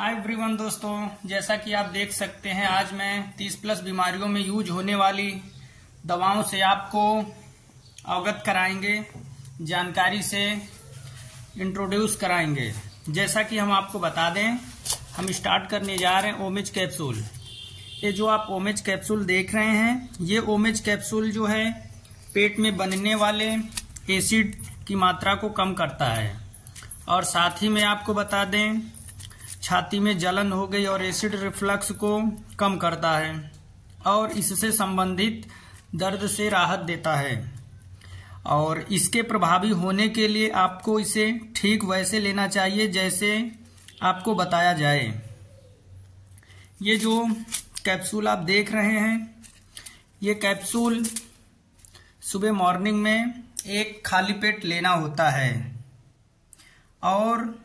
Hi everyone दोस्तों, जैसा कि आप देख सकते हैं आज मैं 30+ बीमारियों में यूज होने वाली दवाओं से आपको अवगत कराएंगे, जानकारी से इंट्रोड्यूस कराएंगे। जैसा कि हम आपको बता दें, हम स्टार्ट करने जा रहे हैं ओमेज कैप्सूल। ये जो आप ओमेज कैप्सूल देख रहे हैं, ये ओमेज कैप्सूल जो है पेट में बनने वाले एसिड की मात्रा को कम करता है और साथ ही में आपको बता दें छाती में जलन हो गई और एसिड रिफ्लक्स को कम करता है और इससे संबंधित दर्द से राहत देता है। और इसके प्रभावी होने के लिए आपको इसे ठीक वैसे लेना चाहिए जैसे आपको बताया जाए। ये जो कैप्सूल आप देख रहे हैं, ये कैप्सूल सुबह मॉर्निंग में एक खाली पेट लेना होता है और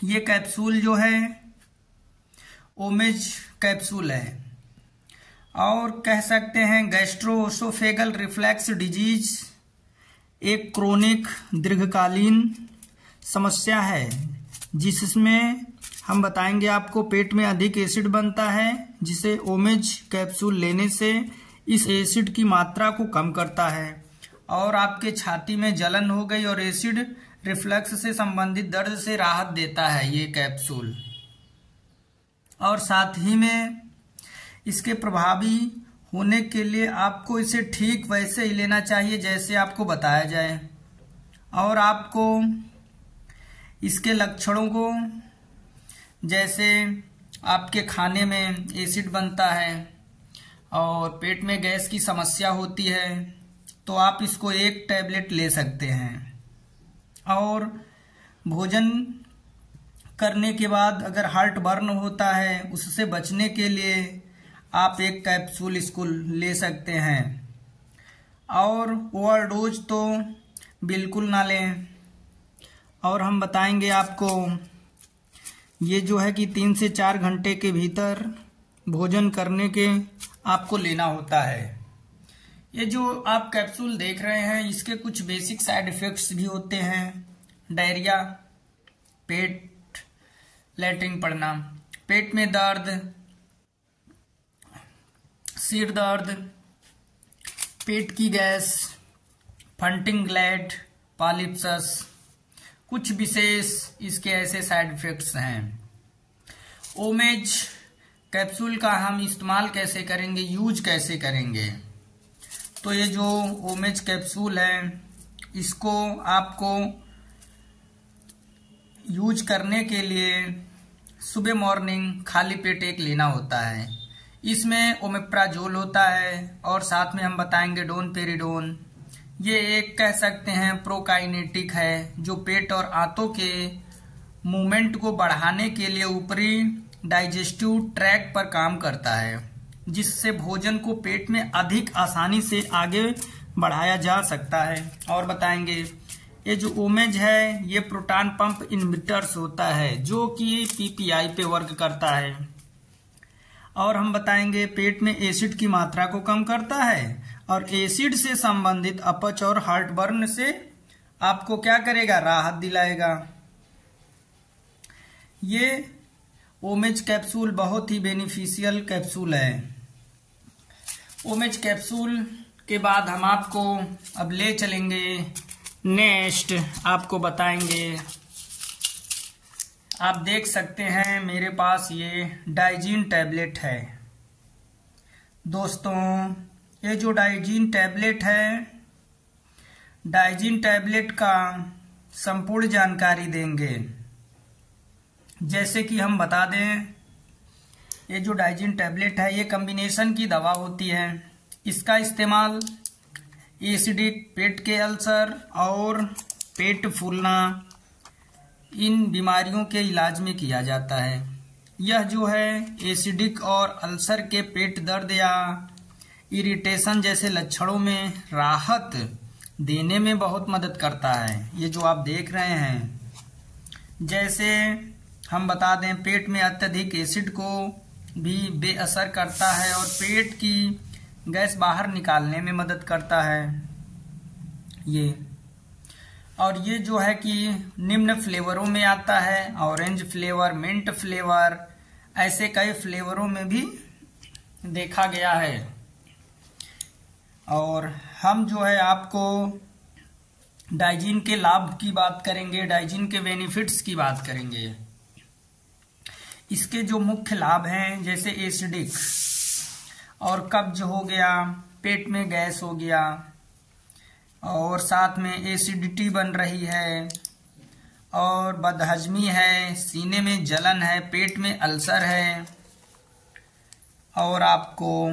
ये कैप्सूल जो है ओमेज कैप्सूल है और कह सकते हैं गैस्ट्रोओसोफेगल रिफ्लक्स डिजीज एक क्रोनिक दीर्घकालीन समस्या है जिसमें हम बताएंगे आपको पेट में अधिक एसिड बनता है, जिसे ओमेज कैप्सूल लेने से इस एसिड की मात्रा को कम करता है और आपके छाती में जलन हो गई और एसिड रिफ्लक्स से संबंधित दर्द से राहत देता है ये कैप्सूल। और साथ ही में इसके प्रभावी होने के लिए आपको इसे ठीक वैसे ही लेना चाहिए जैसे आपको बताया जाए और आपको इसके लक्षणों को, जैसे आपके खाने में एसिड बनता है और पेट में गैस की समस्या होती है, तो आप इसको एक टैबलेट ले सकते हैं। और भोजन करने के बाद अगर हार्ट बर्न होता है, उससे बचने के लिए आप एक कैप्सूल इसको ले सकते हैं। और ओवरडोज तो बिल्कुल ना लें। और हम बताएंगे आपको ये जो है कि 3 से 4 घंटे के भीतर भोजन करने के आपको लेना होता है। ये जो आप कैप्सूल देख रहे हैं, इसके कुछ बेसिक साइड इफेक्ट्स भी होते हैं। डायरिया, पेट लैट्रिन पड़ना, पेट में दर्द, सिर दर्द, पेट की गैस, फंटिंग ग्लैंड, पॉलिप्सस, कुछ विशेष इसके ऐसे साइड इफेक्ट्स हैं। ओमेज कैप्सूल का हम इस्तेमाल कैसे करेंगे, यूज कैसे करेंगे? तो ये जो ओमेज कैप्सूल है, इसको आपको यूज करने के लिए सुबह मॉर्निंग खाली पेट एक लेना होता है। इसमें ओमेप्राजोल होता है और साथ में हम बताएंगे डोनपेरिडोन। ये एक कह सकते हैं प्रोकाइनेटिक है जो पेट और आंतों के मूवमेंट को बढ़ाने के लिए ऊपरी डाइजेस्टिव ट्रैक पर काम करता है, जिससे भोजन को पेट में अधिक आसानी से आगे बढ़ाया जा सकता है। और बताएंगे ये जो ओमेज है, ये प्रोटॉन पंप इनहिबिटर्स होता है जो कि पीपीआई पे वर्क करता है। और हम बताएंगे पेट में एसिड की मात्रा को कम करता है और एसिड से संबंधित अपच और हार्ट बर्न से आपको क्या करेगा, राहत दिलाएगा। ये ओमेज कैप्सूल बहुत ही बेनिफिशियल कैप्सूल है। ओमेज कैप्सूल के बाद हम आपको अब ले चलेंगे नेक्स्ट, आपको बताएंगे। आप देख सकते हैं मेरे पास ये डाइजीन टैबलेट है। दोस्तों, ये जो डाइजीन टैबलेट है, डाइजीन टैबलेट का संपूर्ण जानकारी देंगे। जैसे कि हम बता दें, ये जो डाइजीन टैबलेट है, ये कॉम्बिनेशन की दवा होती है। इसका इस्तेमाल एसिडिक पेट के अल्सर और पेट फूलना, इन बीमारियों के इलाज में किया जाता है। यह जो है एसिडिक और अल्सर के पेट दर्द या इरिटेशन जैसे लक्षणों में राहत देने में बहुत मदद करता है। ये जो आप देख रहे हैं, जैसे हम बता दें पेट में अत्यधिक एसिड को भी बेअसर करता है और पेट की गैस बाहर निकालने में मदद करता है ये। और ये जो है कि निम्न फ्लेवरों में आता है, ऑरेंज फ्लेवर, मिंट फ्लेवर, ऐसे कई फ्लेवरों में भी देखा गया है। और हम जो है आपको डाइजीन के लाभ की बात करेंगे, डाइजीन के बेनिफिट्स की बात करेंगे। इसके जो मुख्य लाभ हैं, जैसे एसिडिक और कब्ज हो गया, पेट में गैस हो गया, और साथ में एसिडिटी बन रही है, और बदहजमी है, सीने में जलन है, पेट में अल्सर है, और आपको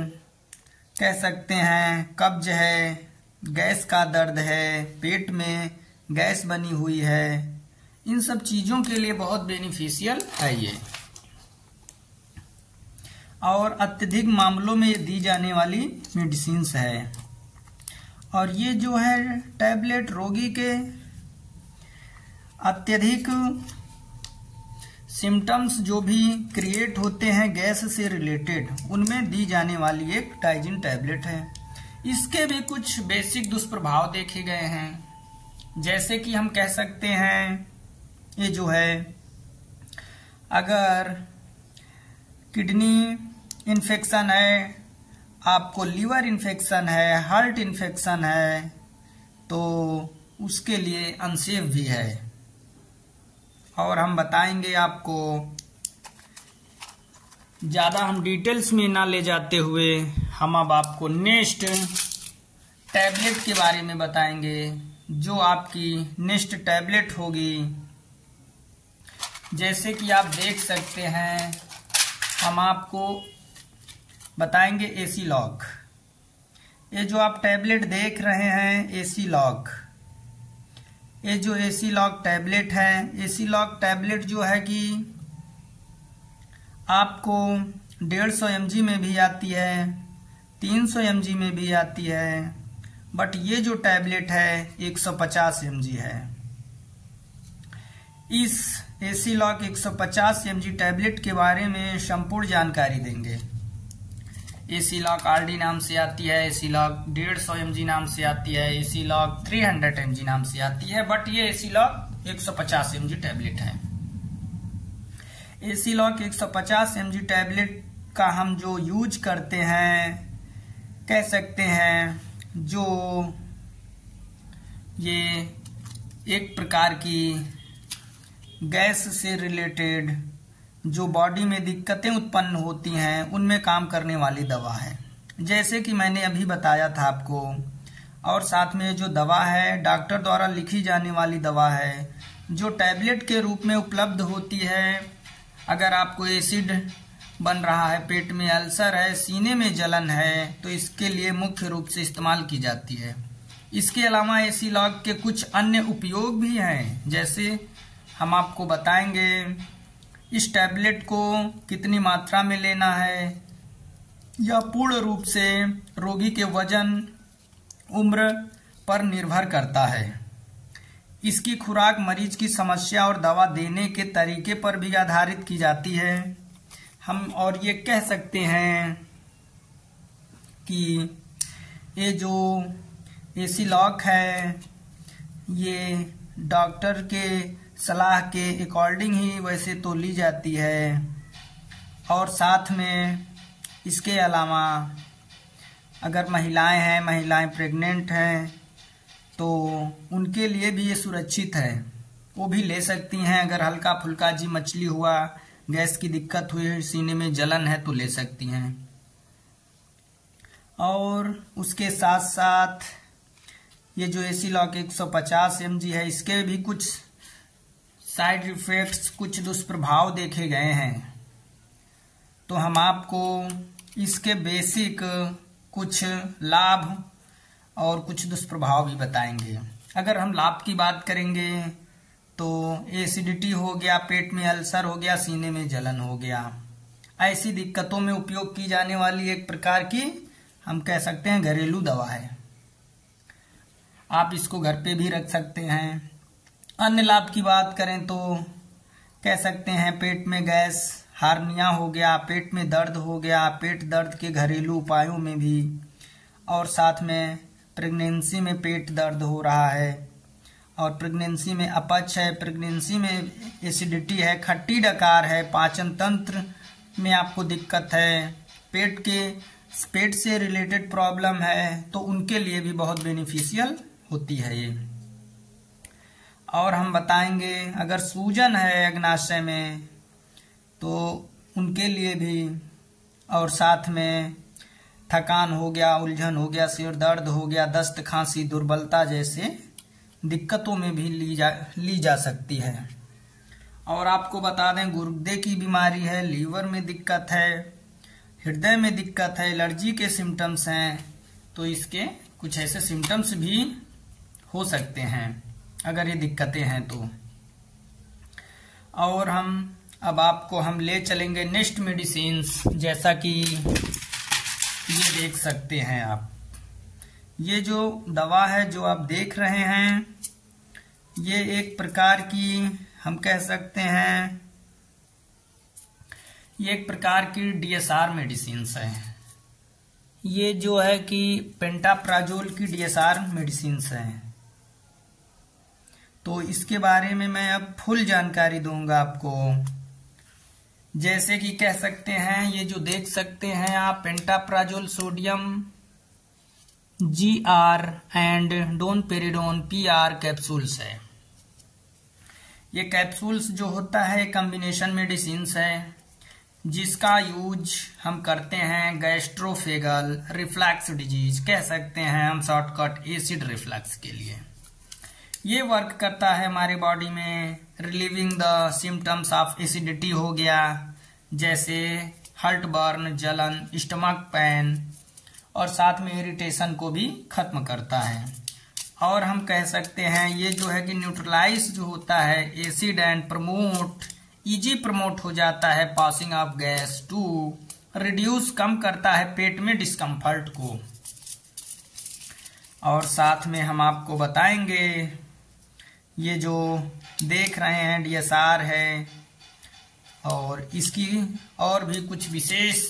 कह सकते हैं कब्ज है, गैस का दर्द है, पेट में गैस बनी हुई है, इन सब चीजों के लिए बहुत बेनिफिशियल है ये। और अत्यधिक मामलों में ये दी जाने वाली मेडिसिन्स है। और ये जो है टैबलेट रोगी के अत्यधिक सिम्टम्स जो भी क्रिएट होते हैं गैस से रिलेटेड, उनमें दी जाने वाली एक डाइजीन टैबलेट है। इसके भी कुछ बेसिक दुष्प्रभाव देखे गए हैं, जैसे कि हम कह सकते हैं ये जो है, अगर किडनी इन्फेक्शन है, आपको लीवर इन्फेक्शन है, हार्ट इन्फेक्शन है, तो उसके लिए अनसेफ भी है। और हम बताएंगे आपको, ज्यादा हम डिटेल्स में ना ले जाते हुए, हम अब आपको नेक्स्ट टैबलेट के बारे में बताएंगे। जो आपकी नेक्स्ट टैबलेट होगी, जैसे कि आप देख सकते हैं, हम आपको बताएंगे एसीलॉग। ये जो आप टैबलेट देख रहे हैं एसीलॉग, ये जो एसीलॉग टैबलेट है, एसीलॉग टैबलेट जो है कि आपको 150 mg में भी आती है, 300 mg में भी आती है, बट ये जो टैबलेट है 150 mg है। इस एसीलॉग 150 mg टैबलेट के बारे में संपूर्ण जानकारी देंगे। एसीलॉग आरडी नाम से आती है, एसीलॉग 150 mg नाम से आती है, एसीलॉग 300 mg नाम से आती है, बट ये एसीलॉग 150 mg टैबलेट है। एसीलॉग 150 mg टैबलेट का हम जो यूज करते हैं, कह सकते हैं जो ये एक प्रकार की गैस से रिलेटेड जो बॉडी में दिक्कतें उत्पन्न होती हैं, उनमें काम करने वाली दवा है, जैसे कि मैंने अभी बताया था आपको। और साथ में जो दवा है डॉक्टर द्वारा लिखी जाने वाली दवा है, जो टैबलेट के रूप में उपलब्ध होती है। अगर आपको एसिड बन रहा है, पेट में अल्सर है, सीने में जलन है, तो इसके लिए मुख्य रूप से इस्तेमाल की जाती है। इसके अलावा एसीलॉग के कुछ अन्य उपयोग भी हैं, जैसे हम आपको बताएंगे इस टैबलेट को कितनी मात्रा में लेना है, या पूर्ण रूप से रोगी के वजन, उम्र पर निर्भर करता है। इसकी खुराक मरीज की समस्या और दवा देने के तरीके पर भी आधारित की जाती है। हम और ये कह सकते हैं कि ये जो एसीलॉग है, ये डॉक्टर के सलाह के अकॉर्डिंग ही वैसे तो ली जाती है। और साथ में इसके अलावा अगर महिलाएं हैं, महिलाएं प्रेग्नेंट हैं, तो उनके लिए भी ये सुरक्षित है, वो भी ले सकती हैं। अगर हल्का फुल्का जी मछली हुआ, गैस की दिक्कत हुई, सीने में जलन है, तो ले सकती हैं। और उसके साथ साथ ये जो एसीलॉग 150 mg है, इसके भी कुछ साइड इफेक्ट्स, कुछ दुष्प्रभाव देखे गए हैं। तो हम आपको इसके बेसिक कुछ लाभ और कुछ दुष्प्रभाव भी बताएंगे। अगर हम लाभ की बात करेंगे तो एसिडिटी हो गया, पेट में अल्सर हो गया, सीने में जलन हो गया, ऐसी दिक्कतों में उपयोग की जाने वाली एक प्रकार की हम कह सकते हैं घरेलू दवा है। आप इसको घर पे भी रख सकते हैं। अन्य लाभ की बात करें तो कह सकते हैं पेट में गैस, हार्निया हो गया, पेट में दर्द हो गया, पेट दर्द के घरेलू उपायों में भी, और साथ में प्रेगनेंसी में पेट दर्द हो रहा है, और प्रेगनेंसी में अपच है, प्रेगनेंसी में एसिडिटी है, खट्टी डकार है, पाचन तंत्र में आपको दिक्कत है, पेट से रिलेटेड प्रॉब्लम है, तो उनके लिए भी बहुत बेनिफिशियल होती है ये। और हम बताएंगे अगर सूजन है अग्नाशय में तो उनके लिए भी, और साथ में थकान हो गया, उलझन हो गया, सिर दर्द हो गया, दस्त, खांसी, दुर्बलता जैसे दिक्कतों में भी ली जा सकती है। और आपको बता दें गुर्दे की बीमारी है, लीवर में दिक्कत है, हृदय में दिक्कत है, एलर्जी के सिम्टम्स हैं, तो इसके कुछ ऐसे सिम्टम्स भी हो सकते हैं अगर ये दिक्कतें हैं तो। और अब आपको हम ले चलेंगे नेक्स्ट मेडिसिन्स, जैसा कि ये देख सकते हैं आप। ये जो दवा है जो आप देख रहे हैं, ये एक प्रकार की हम कह सकते हैं, ये एक प्रकार की DSR मेडिसिन्स है। ये जो है कि पेंटाप्राजोल की DSR मेडिसिन्स है। तो इसके बारे में मैं अब फुल जानकारी दूंगा आपको। जैसे कि कह सकते हैं, ये जो देख सकते हैं आप, pantoprazole sodium GR and domperidone PR capsules है। ये कैप्सूल्स जो होता है कॉम्बिनेशन मेडिसिन्स है, जिसका यूज हम करते हैं गैस्ट्रोफेगल रिफ्लक्स डिजीज, कह सकते हैं हम शॉर्टकट एसिड रिफ्लक्स के लिए। ये वर्क करता है हमारे बॉडी में relieving the symptoms of acidity हो गया, जैसे हर्ट बर्न, जलन, स्टमक पेन, और साथ में इरिटेशन को भी खत्म करता है। और हम कह सकते हैं ये जो है कि न्यूट्रलाइज जो होता है एसिड एंड प्रमोट हो जाता है passing off gas to reduce, कम करता है पेट में डिस्कम्फर्ट को। और साथ में हम आपको बताएंगे ये जो देख रहे हैं DSR है, और इसकी और भी कुछ विशेष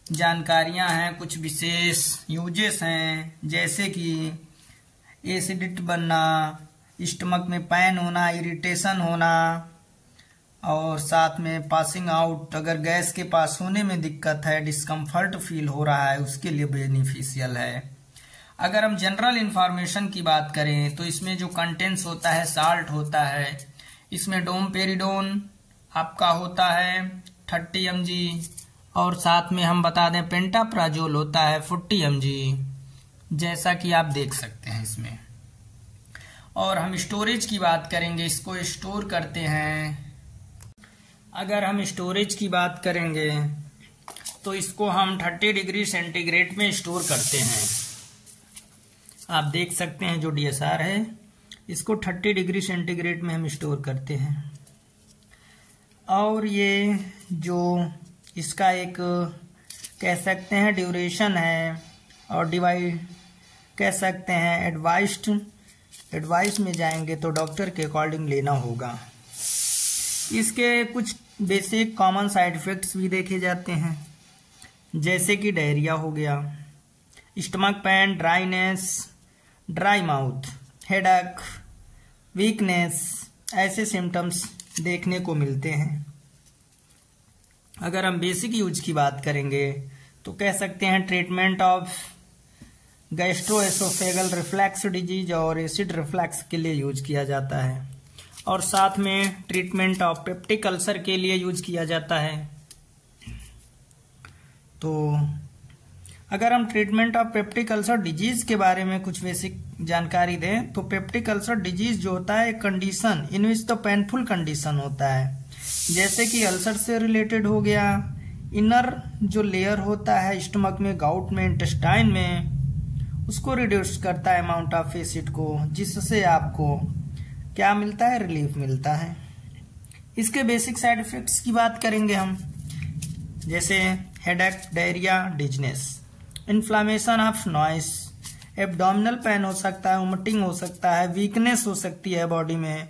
जानकारियां हैं, कुछ विशेष यूजेस हैं, जैसे कि एसिडिटी बनना, स्टमक में पेन होना, इरिटेशन होना, और साथ में पासिंग आउट, अगर गैस के पास होने में दिक्कत है, डिस्कम्फर्ट फील हो रहा है, उसके लिए बेनिफिशियल है। अगर हम जनरल इंफॉर्मेशन की बात करें तो इसमें जो कंटेंट्स होता है, साल्ट होता है, इसमें डोमपेरिडोन आपका होता है 30 mg, और साथ में हम बता दें पेंटाप्राजोल होता है 40 mg, जैसा कि आप देख सकते हैं इसमें। और हम स्टोरेज की बात करेंगे, इसको स्टोर करते हैं। अगर हम स्टोरेज की बात करेंगे तो इसको हम 30 डिग्री सेंटीग्रेड में स्टोर करते हैं। आप देख सकते हैं जो DSR है, इसको 30 डिग्री सेंटीग्रेड में हम स्टोर करते हैं। और ये जो इसका एक कह सकते हैं ड्यूरेशन है, और डिवाइड कह सकते हैं एडवाइस में जाएंगे तो डॉक्टर के अकॉर्डिंग लेना होगा। इसके कुछ बेसिक कॉमन साइड इफेक्ट्स भी देखे जाते हैं, जैसे कि डायरिया हो गया, stomach pain, dryness, dry mouth, headache, weakness, ऐसे सिम्टम्स देखने को मिलते हैं। अगर हम बेसिक यूज की बात करेंगे तो कह सकते हैं treatment of gastroesophageal reflux disease और एसिड रिफ्लक्स के लिए यूज किया जाता है, और साथ में ट्रीटमेंट ऑफ पेप्टिक अल्सर के लिए यूज किया जाता है। तो अगर हम treatment of peptic ulcer disease के बारे में कुछ बेसिक जानकारी दें तो पेप्टिक अल्सर डिजीज जो होता है एक condition in which the painful condition होता है, जैसे कि अल्सर से रिलेटेड हो गया, इनर जो लेयर होता है स्टमक में, गाउट में, इंटेस्टाइन में, उसको रिड्यूस करता है अमाउंट ऑफ एसिड को, जिससे आपको क्या मिलता है, रिलीफ मिलता है। इसके बेसिक साइड इफेक्ट्स की बात करेंगे हम, जैसे headache, diarrhoea, dizziness, inflammation of noise, abdominal pain हो सकता है, वोमिटिंग हो सकता है, वीकनेस हो सकती है बॉडी में,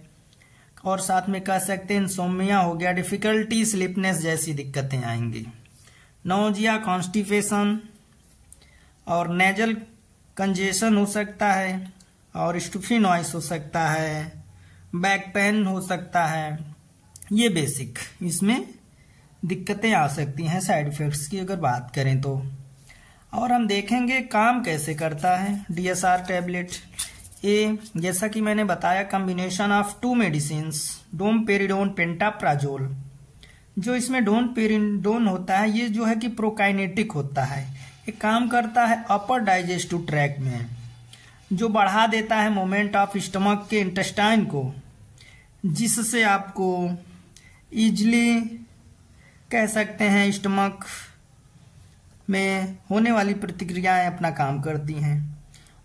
और साथ में कह सकते हैं इंसोम्निया हो गया, डिफिकल्टी स्लीपनेस जैसी दिक्कतें आएंगी, नोजिया, कॉन्स्टिपेशन और नेजल कंजेशन हो सकता है, और स्टूफी नॉइस हो सकता है, बैक पेन हो सकता है। ये बेसिक इसमें दिक्कतें आ सकती हैं साइड इफेक्ट्स की अगर बात करें तो। और हम देखेंगे काम कैसे करता है DSR टैबलेट। ए जैसा कि मैंने बताया combination of 2 medicines domperidone pantoprazole. जो इसमें डोमपेरिडोन होता है ये जो है कि प्रोकाइनेटिक होता है। ये काम करता है अपर डाइजेस्टिव ट्रैक में, जो बढ़ा देता है मोमेंट ऑफ स्टमक के इंटेस्टाइन को, जिससे आपको इजली कह सकते हैं स्टमक में होने वाली प्रतिक्रियाएं अपना काम करती हैं।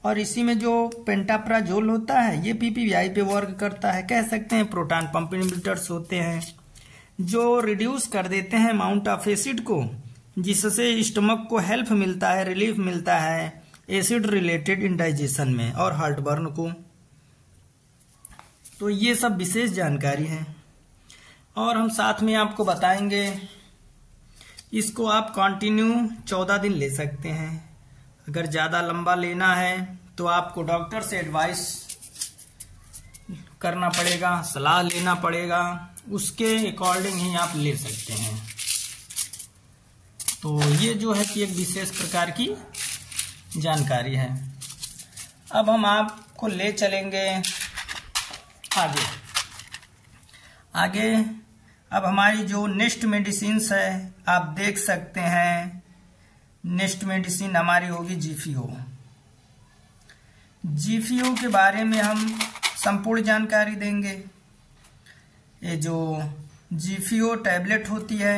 और इसी में जो पेंटाप्राजोल होता है ये PPVI पे वर्क करता है। कह सकते हैं प्रोटॉन पंप इनहिबिटर्स होते हैं जो रिड्यूस कर देते हैं अमाउंट ऑफ एसिड को, जिससे स्टमक को हेल्प मिलता है, रिलीफ मिलता है एसिड रिलेटेड इंडाइजेशन में और हार्टबर्न को। तो ये सब विशेष जानकारी है। और हम साथ में आपको बताएंगे इसको आप कंटिन्यू 14 दिन ले सकते हैं। अगर ज़्यादा लंबा लेना है तो आपको डॉक्टर से एडवाइस करना पड़ेगा, सलाह लेना पड़ेगा, उसके अकॉर्डिंग ही आप ले सकते हैं। तो ये जो है कि एक विशेष प्रकार की जानकारी है। अब हम आपको ले चलेंगे आगे। अब हमारी जो नेक्स्ट मेडिसिन्स है आप देख सकते हैं, नेक्स्ट मेडिसिन हमारी होगी जीफीओ के बारे में हम संपूर्ण जानकारी देंगे। ये जो जीफीओ टैबलेट होती है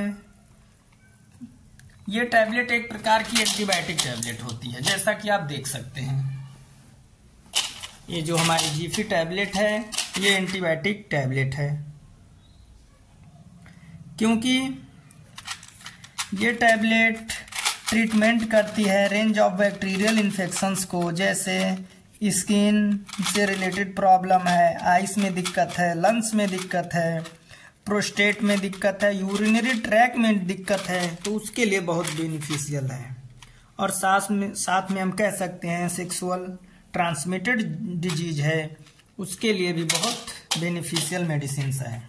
ये टैबलेट एक प्रकार की एंटीबायोटिक टैबलेट होती है, जैसा कि आप देख सकते हैं। ये जो हमारी जीफी टैबलेट है ये एंटीबायोटिक टैबलेट है, क्योंकि ये टैबलेट ट्रीटमेंट करती है रेंज ऑफ बैक्टीरियल इन्फेक्शंस को, जैसे स्किन से रिलेटेड प्रॉब्लम है, आइस में दिक्कत है, लंग्स में दिक्कत है, प्रोस्टेट में दिक्कत है, यूरिनरी ट्रैक में दिक्कत है, तो उसके लिए बहुत बेनिफिशियल है। और साथ में हम कह सकते हैं सेक्सुअल ट्रांसमिटेड डिजीज है, उसके लिए भी बहुत बेनिफिशियल मेडिसिन है।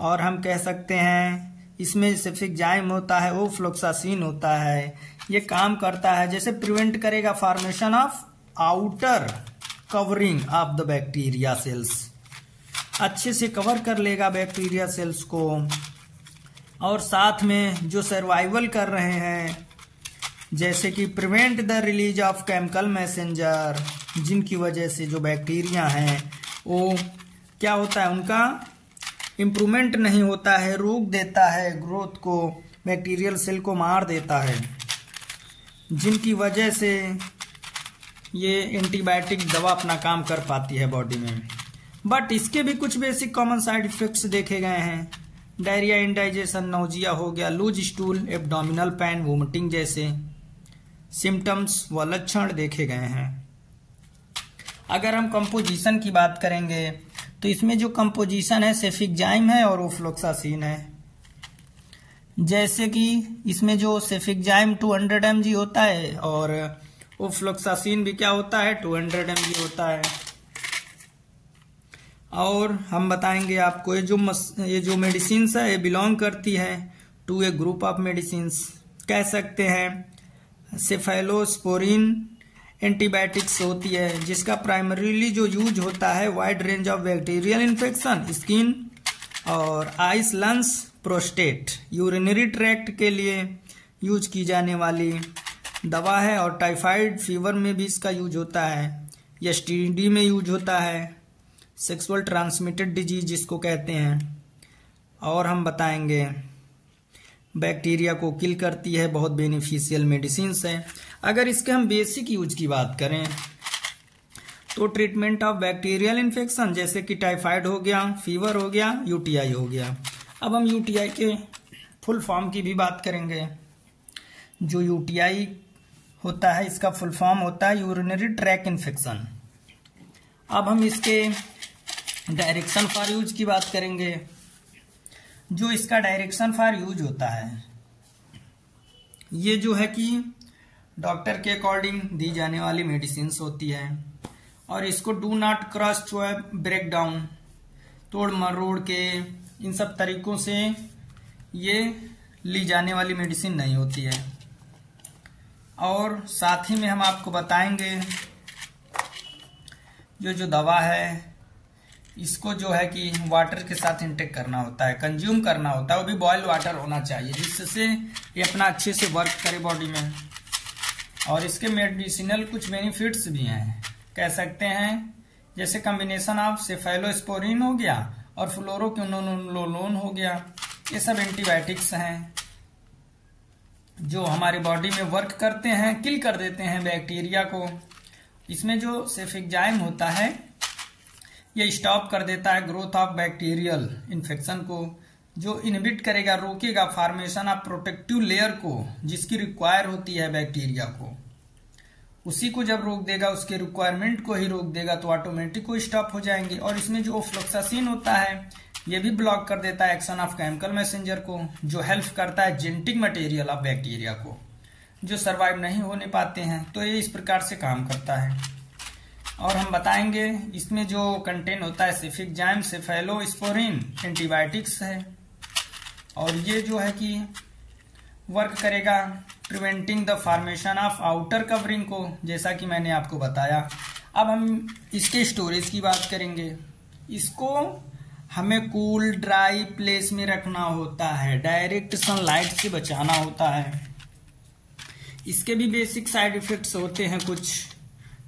और हम कह सकते हैं इसमें सेफिक्जाइम होता है, ओफ्लोक्सासिन होता है। ये काम करता है जैसे प्रिवेंट करेगा formation of outer covering of the bacteria cells, अच्छे से कवर कर लेगा बैक्टीरिया सेल्स को। और साथ में जो सर्वाइवल कर रहे हैं, जैसे कि prevent the release of chemical messenger, जिनकी वजह से जो बैक्टीरिया हैं वो क्या होता है, उनका इम्प्रूवमेंट नहीं होता है, रोक देता है ग्रोथ को, बैक्टीरियल सेल को मार देता है, जिनकी वजह से ये एंटीबायोटिक दवा अपना काम कर पाती है बॉडी में। बट इसके भी कुछ बेसिक कॉमन साइड इफेक्ट्स देखे गए हैं। डायरिया, इंडाइजेशन, नौजिया हो गया, loose stool, abdominal pain, vomiting जैसे सिम्टम्स व लक्षण देखे गए हैं। अगर हम कंपोजिशन की बात करेंगे तो इसमें जो कंपोजिशन है सेफिक्जाइम है और ओफ्लोक्सासिन है। जैसे कि इसमें जो सेफिक्जाइम 200 mg होता है और ओफ्लोक्सासिन भी क्या होता है 200 mg होता है। और हम बताएंगे आपको ये जो मेडिसिन है ये बिलोंग करती है to a group of medicine, कह सकते हैं सेफेलोस्पोरिन एंटीबायोटिक्स होती है, जिसका प्राइमरीली जो यूज होता है wide range of bacterial infection, skin और eyes, lungs, prostate, urinary tract के लिए यूज की जाने वाली दवा है। और टाइफाइड फीवर में भी इसका यूज होता है, एसटीडी में यूज होता है, सेक्सुअल ट्रांसमिटेड डिजीज जिसको कहते हैं। और हम बताएंगे बैक्टीरिया को किल करती है, बहुत बेनिफिशियल मेडिसिन है। अगर इसके हम बेसिक यूज की बात करें तो ट्रीटमेंट ऑफ बैक्टीरियल इन्फेक्शन जैसे कि टाइफाइड हो गया, फीवर हो गया, यूटीआई हो गया। अब हम यूटीआई के फुल फॉर्म की भी बात करेंगे। जो यूटीआई होता है इसका फुल फॉर्म होता है यूरिनरी ट्रैक इन्फेक्शन। अब हम इसके डायरेक्शन फॉर यूज की बात करेंगे। जो इसका डायरेक्शन फॉर यूज होता है ये जो है कि डॉक्टर के अकॉर्डिंग दी जाने वाली मेडिसिन होती है। और इसको डू नॉट क्रश जो है ब्रेक डाउन, तोड़ मरोड़ के इन सब तरीकों से ये ली जाने वाली मेडिसिन नहीं होती है। और साथ ही में हम आपको बताएंगे जो दवा है इसको जो है कि वाटर के साथ इंटेक करना होता है, कंज्यूम करना होता है, वो भी बॉयल वाटर होना चाहिए जिससे ये अपना अच्छे से वर्क करे बॉडी में। और इसके मेडिसिनल कुछ बेनिफिट्स भी हैं, कह सकते हैं, जैसे कॉम्बिनेशन ऑफ सेफेलोस्पोरिन हो गया और फ्लोरोक्विनोलोन हो गया। ये सब एंटीबायोटिक्स हैं जो हमारी बॉडी में वर्क करते हैं, किल कर देते हैं बैक्टीरिया को। इसमें जो सेफिक्जाइम होता है ये स्टॉप कर देता है ग्रोथ ऑफ बैक्टीरियल इन्फेक्शन को, जो इनहिबिट करेगा, रोकेगा फॉर्मेशन ऑफ प्रोटेक्टिव लेयर को जिसकी रिक्वायर होती है बैक्टीरिया को। उसी को जब रोक देगा, उसके रिक्वायरमेंट को ही रोक देगा, तो ऑटोमेटिक वो स्टॉप हो जाएंगे। और इसमें जो ओफ्लोक्सासिन होता है ये भी ब्लॉक कर देता है एक्शन ऑफ केमिकल मैसेंजर को, जो हेल्प करता है जेनेटिक मटेरियल ऑफ बैक्टीरिया को जो सर्वाइव नहीं होने पाते हैं। तो ये इस प्रकार से काम करता है। और हम बताएंगे इसमें जो कंटेंट होता है सेफिक्जाइम, सेफेलोस्पोरिन एंटीबायोटिक्स है, और ये जो है कि वर्क करेगा preventing the formation of outer covering को, जैसा कि मैंने आपको बताया। अब हम इसके स्टोरेज की बात करेंगे। इसको हमें कूल ड्राई प्लेस में रखना होता है, डायरेक्ट सनलाइट से बचाना होता है। इसके भी बेसिक साइड इफेक्ट्स होते हैं,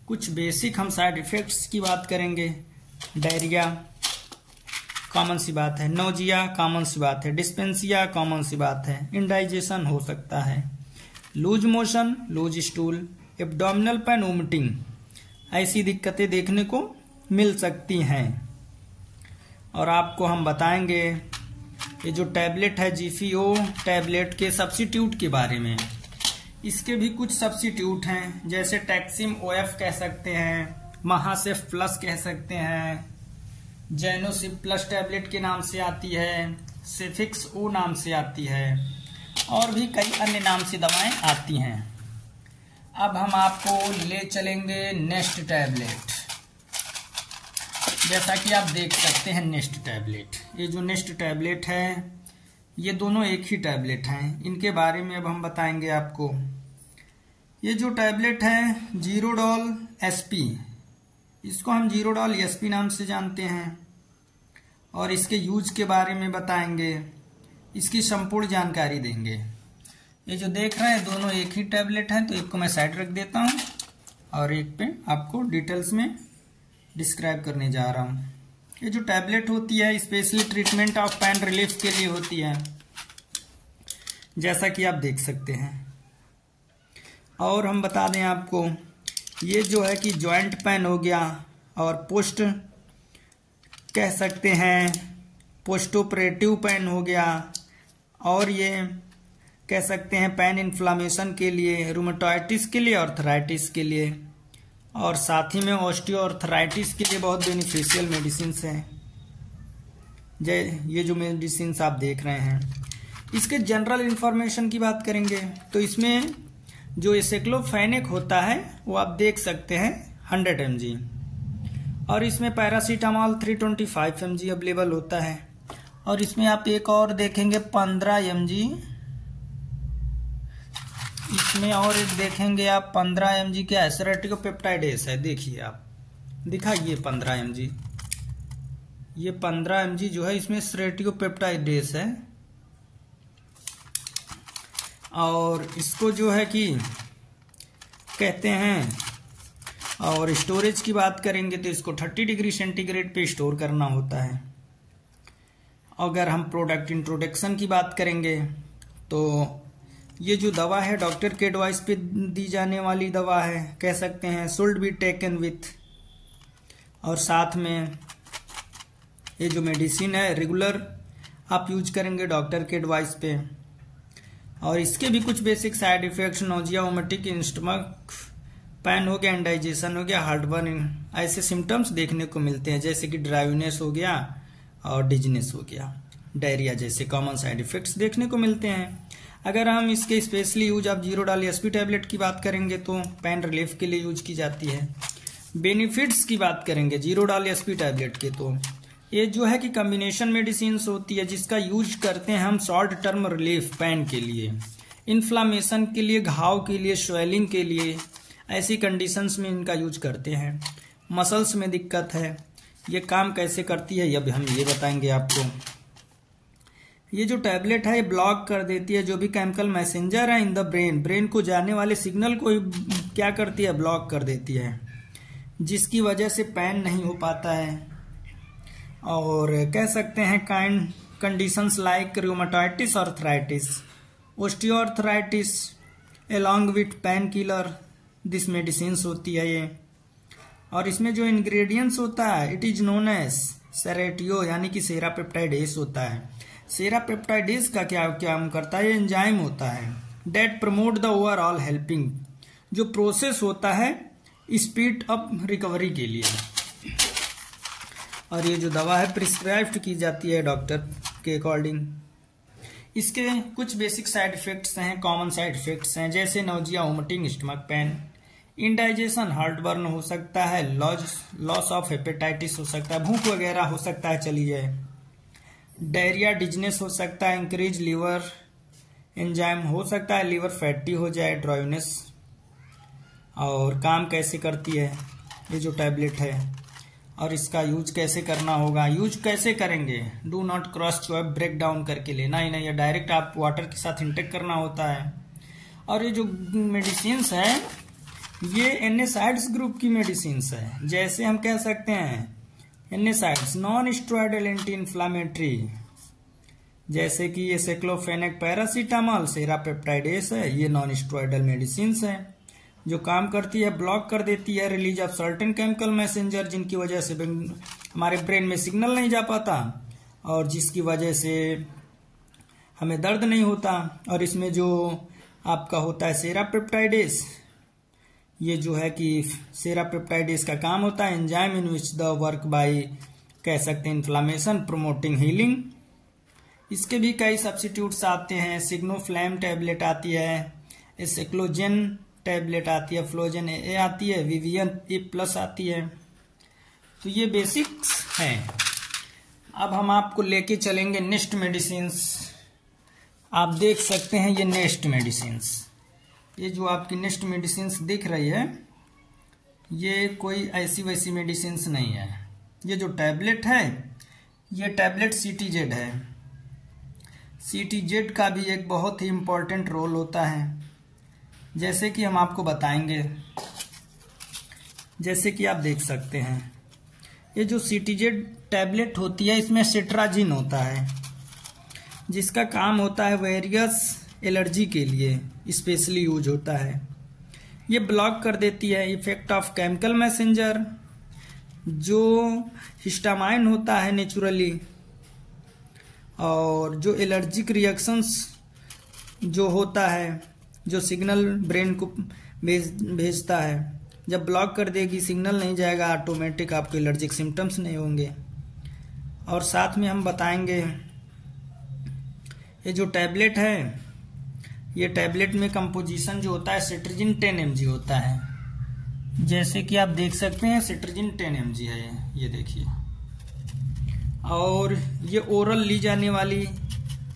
कुछ बेसिक हम साइड इफेक्ट्स की बात करेंगे। डायरिया कॉमन सी बात है, नोजिया कॉमन सी बात है, डिस्पेंसिया कॉमन सी बात है, इंडाइजेशन हो सकता है, loose motion, loose stool, abdominal pain, vomiting, ऐसी दिक्कतें देखने को मिल सकती हैं। और आपको हम बताएंगे ये जो टैबलेट है GPO टैबलेट के सब्स्टिट्यूट के बारे में। इसके भी कुछ सब्स्टिट्यूट हैं, जैसे टैक्सिम OF कह सकते हैं, महासेफ प्लस कह सकते हैं, जैनोसिप प्लस टैबलेट के नाम से आती है, सेफिक्स O नाम से आती है, और भी कई अन्य नाम से दवाएं आती हैं। अब हम आपको ले चलेंगे नेस्ट टैबलेट। जैसा कि आप देख सकते हैं नेस्ट टैबलेट, ये जो नेस्ट टैबलेट है ये दोनों एक ही टैबलेट हैं। इनके बारे में अब हम बताएंगे आपको। ये जो टैबलेट है जीरोडॉल SP, इसको हम जीरोडॉल SP नाम से जानते हैं, और इसके यूज के बारे में बताएंगे, इसकी संपूर्ण जानकारी देंगे। ये जो देख रहे हैं दोनों एक ही टैबलेट हैं, तो एक को मैं साइड रख देता हूं और एक पे आपको डिटेल्स में डिस्क्राइब करने जा रहा हूं। ये जो टैबलेट होती है specially treatment of pain relief के लिए होती है, जैसा कि आप देख सकते हैं। और हम बता दें आपको, ये जो है कि जॉइंट पेन हो गया, और पोस्ट कह सकते हैं पोस्ट ऑपरेटिव पेन हो गया, और ये कह सकते हैं पेन इन्फ्लामेशन के लिए, रूमेटोइटिस के लिए, आर्थराइटिस के लिए, और साथ ही में ऑस्टियोआर्थराइटिस के लिए बहुत बेनिफिशियल मेडिसिन हैं। ये जो मेडिसिन आप देख रहे हैं, इसके जनरल इंफॉर्मेशन की बात करेंगे तो इसमें जो एसाइक्लोफेनेक होता है वो आप देख सकते हैं 100 mg, और इसमें पैरासीटामॉल 325 mg अवेलेबल होता है। और इसमें आप एक और देखेंगे 15 mg, इसमें और एक देखेंगे आप 15 mg के एसरेटिकोपेप्टाइडेस है। देखिए आप दिखाइए 15 mg, ये 15 mg जो है इसमें एसरेटिकोपेप्टाइडेस है। और इसको जो है कि कहते हैं, और स्टोरेज की बात करेंगे तो इसको 30 डिग्री सेंटीग्रेड पे स्टोर करना होता है। अगर हम प्रोडक्ट इंट्रोडक्शन की बात करेंगे तो ये जो दवा है डॉक्टर के एडवाइस पे दी जाने वाली दवा है, कह सकते हैं शुड बी टेकन विथ, और साथ में ये जो मेडिसिन है रेगुलर आप यूज करेंगे डॉक्टर के एडवाइस पे। और इसके भी कुछ basic side effects, nausea, vomiting, stomach pain हो गया, इंडाइजेशन हो गया, हार्टबर्न, ऐसे सिम्टम्स देखने को मिलते हैं, जैसे कि ड्राइवनेस हो गया और डिजनेस हो गया, डायरिया जैसे कॉमन साइड इफेक्ट्स देखने को मिलते हैं। अगर हम इसके specially use of Zerodol SP tablet की बात करेंगे तो पेन रिलीफ के लिए यूज की जाती है। बेनिफिट्स की बात करेंगे जीरोडाल एसपी टैबलेट के, तो ये जो है कि कॉम्बिनेशन मेडिसिन होती है जिसका यूज करते हैं हम शॉर्ट टर्म रिलीफ पेन के लिए, इन्फ्लामेशन के लिए, घाव के लिए, स्वेलिंग के लिए, ऐसी कंडीशंस में इनका यूज करते हैं। मसल्स में दिक्कत है, ये काम कैसे करती है अब हम ये बताएंगे आपको। ये जो टैबलेट है ये ब्लॉक कर देती है जो भी केमिकल मैसेंजर है इन द ब्रेन, ब्रेन को जाने वाले सिग्नल को क्या करती है, ब्लॉक कर देती है, जिसकी वजह से पेन नहीं हो पाता है। और कह सकते हैं kind conditions like rheumatitis, arthritis, osteoarthritis along with pain killer, this medicines होती है ये। और इसमें जो इंग्रेडिएंट्स होता है it is known as serratio, यानी कि सेरापेप्टाइडेस होता है। सेरापेप्टाइडेस का क्या काम करता है, ये एंजाइम होता है that promote the overall helping, जो प्रोसेस होता है स्पीड अप रिकवरी के लिए। और ये जो दवा है प्रिस्क्राइब्ड की जाती है डॉक्टर के अकॉर्डिंग। इसके कुछ बेसिक साइड इफेक्ट्स हैं, कॉमन साइड इफेक्ट्स हैं, जैसे nausea, vomiting, stomach pain, indigestion, heart burn हो सकता है, लॉस ऑफ हेपेटाइटिस हो सकता है, भूख वगैरह हो सकता है चली जाए, डायरिया, डिजनेस हो सकता है, इंक्रीज लीवर एंजाइम हो सकता है, लीवर फैटी हो जाए, ड्राइनेस। और काम कैसे करती है ये जो टैबलेट है और इसका यूज कैसे करना होगा, यूज कैसे करेंगे, do not crush chew, break down करके लेना ही नहीं है, डायरेक्ट आप वाटर के साथ इंटेक करना होता है। और ये जो मेडिसिन है ये एनएसाइड्स ग्रुप की मेडिसिन है, जैसे हम कह सकते हैं एनएसाइड्स नॉन स्टेरॉयडल एंटी इन्फ्लामेटरी, जैसे कि ये साइक्लोफेनेक, पैरासीटामोल, सेरापेप्टाइडेस है, ये नॉन स्टेरॉयडल मेडिसिन है जो काम करती है ब्लॉक कर देती है release of certain chemical messenger, जिनकी वजह से हमारे ब्रेन में सिग्नल नहीं जा पाता और जिसकी वजह से हमें दर्द नहीं होता। और इसमें जो आपका होता है सेरापेप्टाइडेस, ये जो है कि सेरापेप्टाइडेस का काम होता है enzyme in which the work by, कह सकते हैं इन्फ्लामेशन, प्रोमोटिंग हीलिंग। इसके भी कई सब्स्टिट्यूट्स आते हैं, सिग्नोफ्लैम टैबलेट आती है, एसेक्लोजेन टैबलेट आती है, फ्लोजेन ए आती है, विवियन ए प्लस आती है। तो ये बेसिक्स हैं। अब हम आपको लेके चलेंगे नेक्स्ट मेडिसिन्स। आप देख सकते हैं ये नेक्स्ट मेडिसिन्स, ये जो आपकी नेक्स्ट मेडिसिन्स दिख रही है ये कोई ऐसी वैसी मेडिसिन्स नहीं है। ये जो टैबलेट है ये टैबलेट सीटीजेड है। सीटीजेड का भी एक बहुत ही इम्पोर्टेंट रोल होता है, जैसे कि हम आपको बताएंगे। जैसे कि आप देख सकते हैं ये जो सीटीजेड टैबलेट होती है इसमें सिट्राजिन होता है, जिसका काम होता है वेरियस एलर्जी के लिए स्पेशली यूज होता है। ये ब्लॉक कर देती है इफेक्ट ऑफ केमिकल मैसेंजर, जो हिस्टामाइन होता है नेचुरली, और जो एलर्जिक रिएक्शंस जो होता है, जो सिग्नल ब्रेन को भेजता है, जब ब्लॉक कर देगी सिग्नल नहीं जाएगा, ऑटोमेटिक आपको एलर्जिक सिम्टम्स नहीं होंगे। और साथ में हम बताएंगे ये जो टैबलेट है, ये टैबलेट में कंपोजिशन जो होता है सिट्राजिन 10 mg होता है। जैसे कि आप देख सकते हैं सिट्राजिन 10 mg है ये देखिए। और ये ओरल ली जाने वाली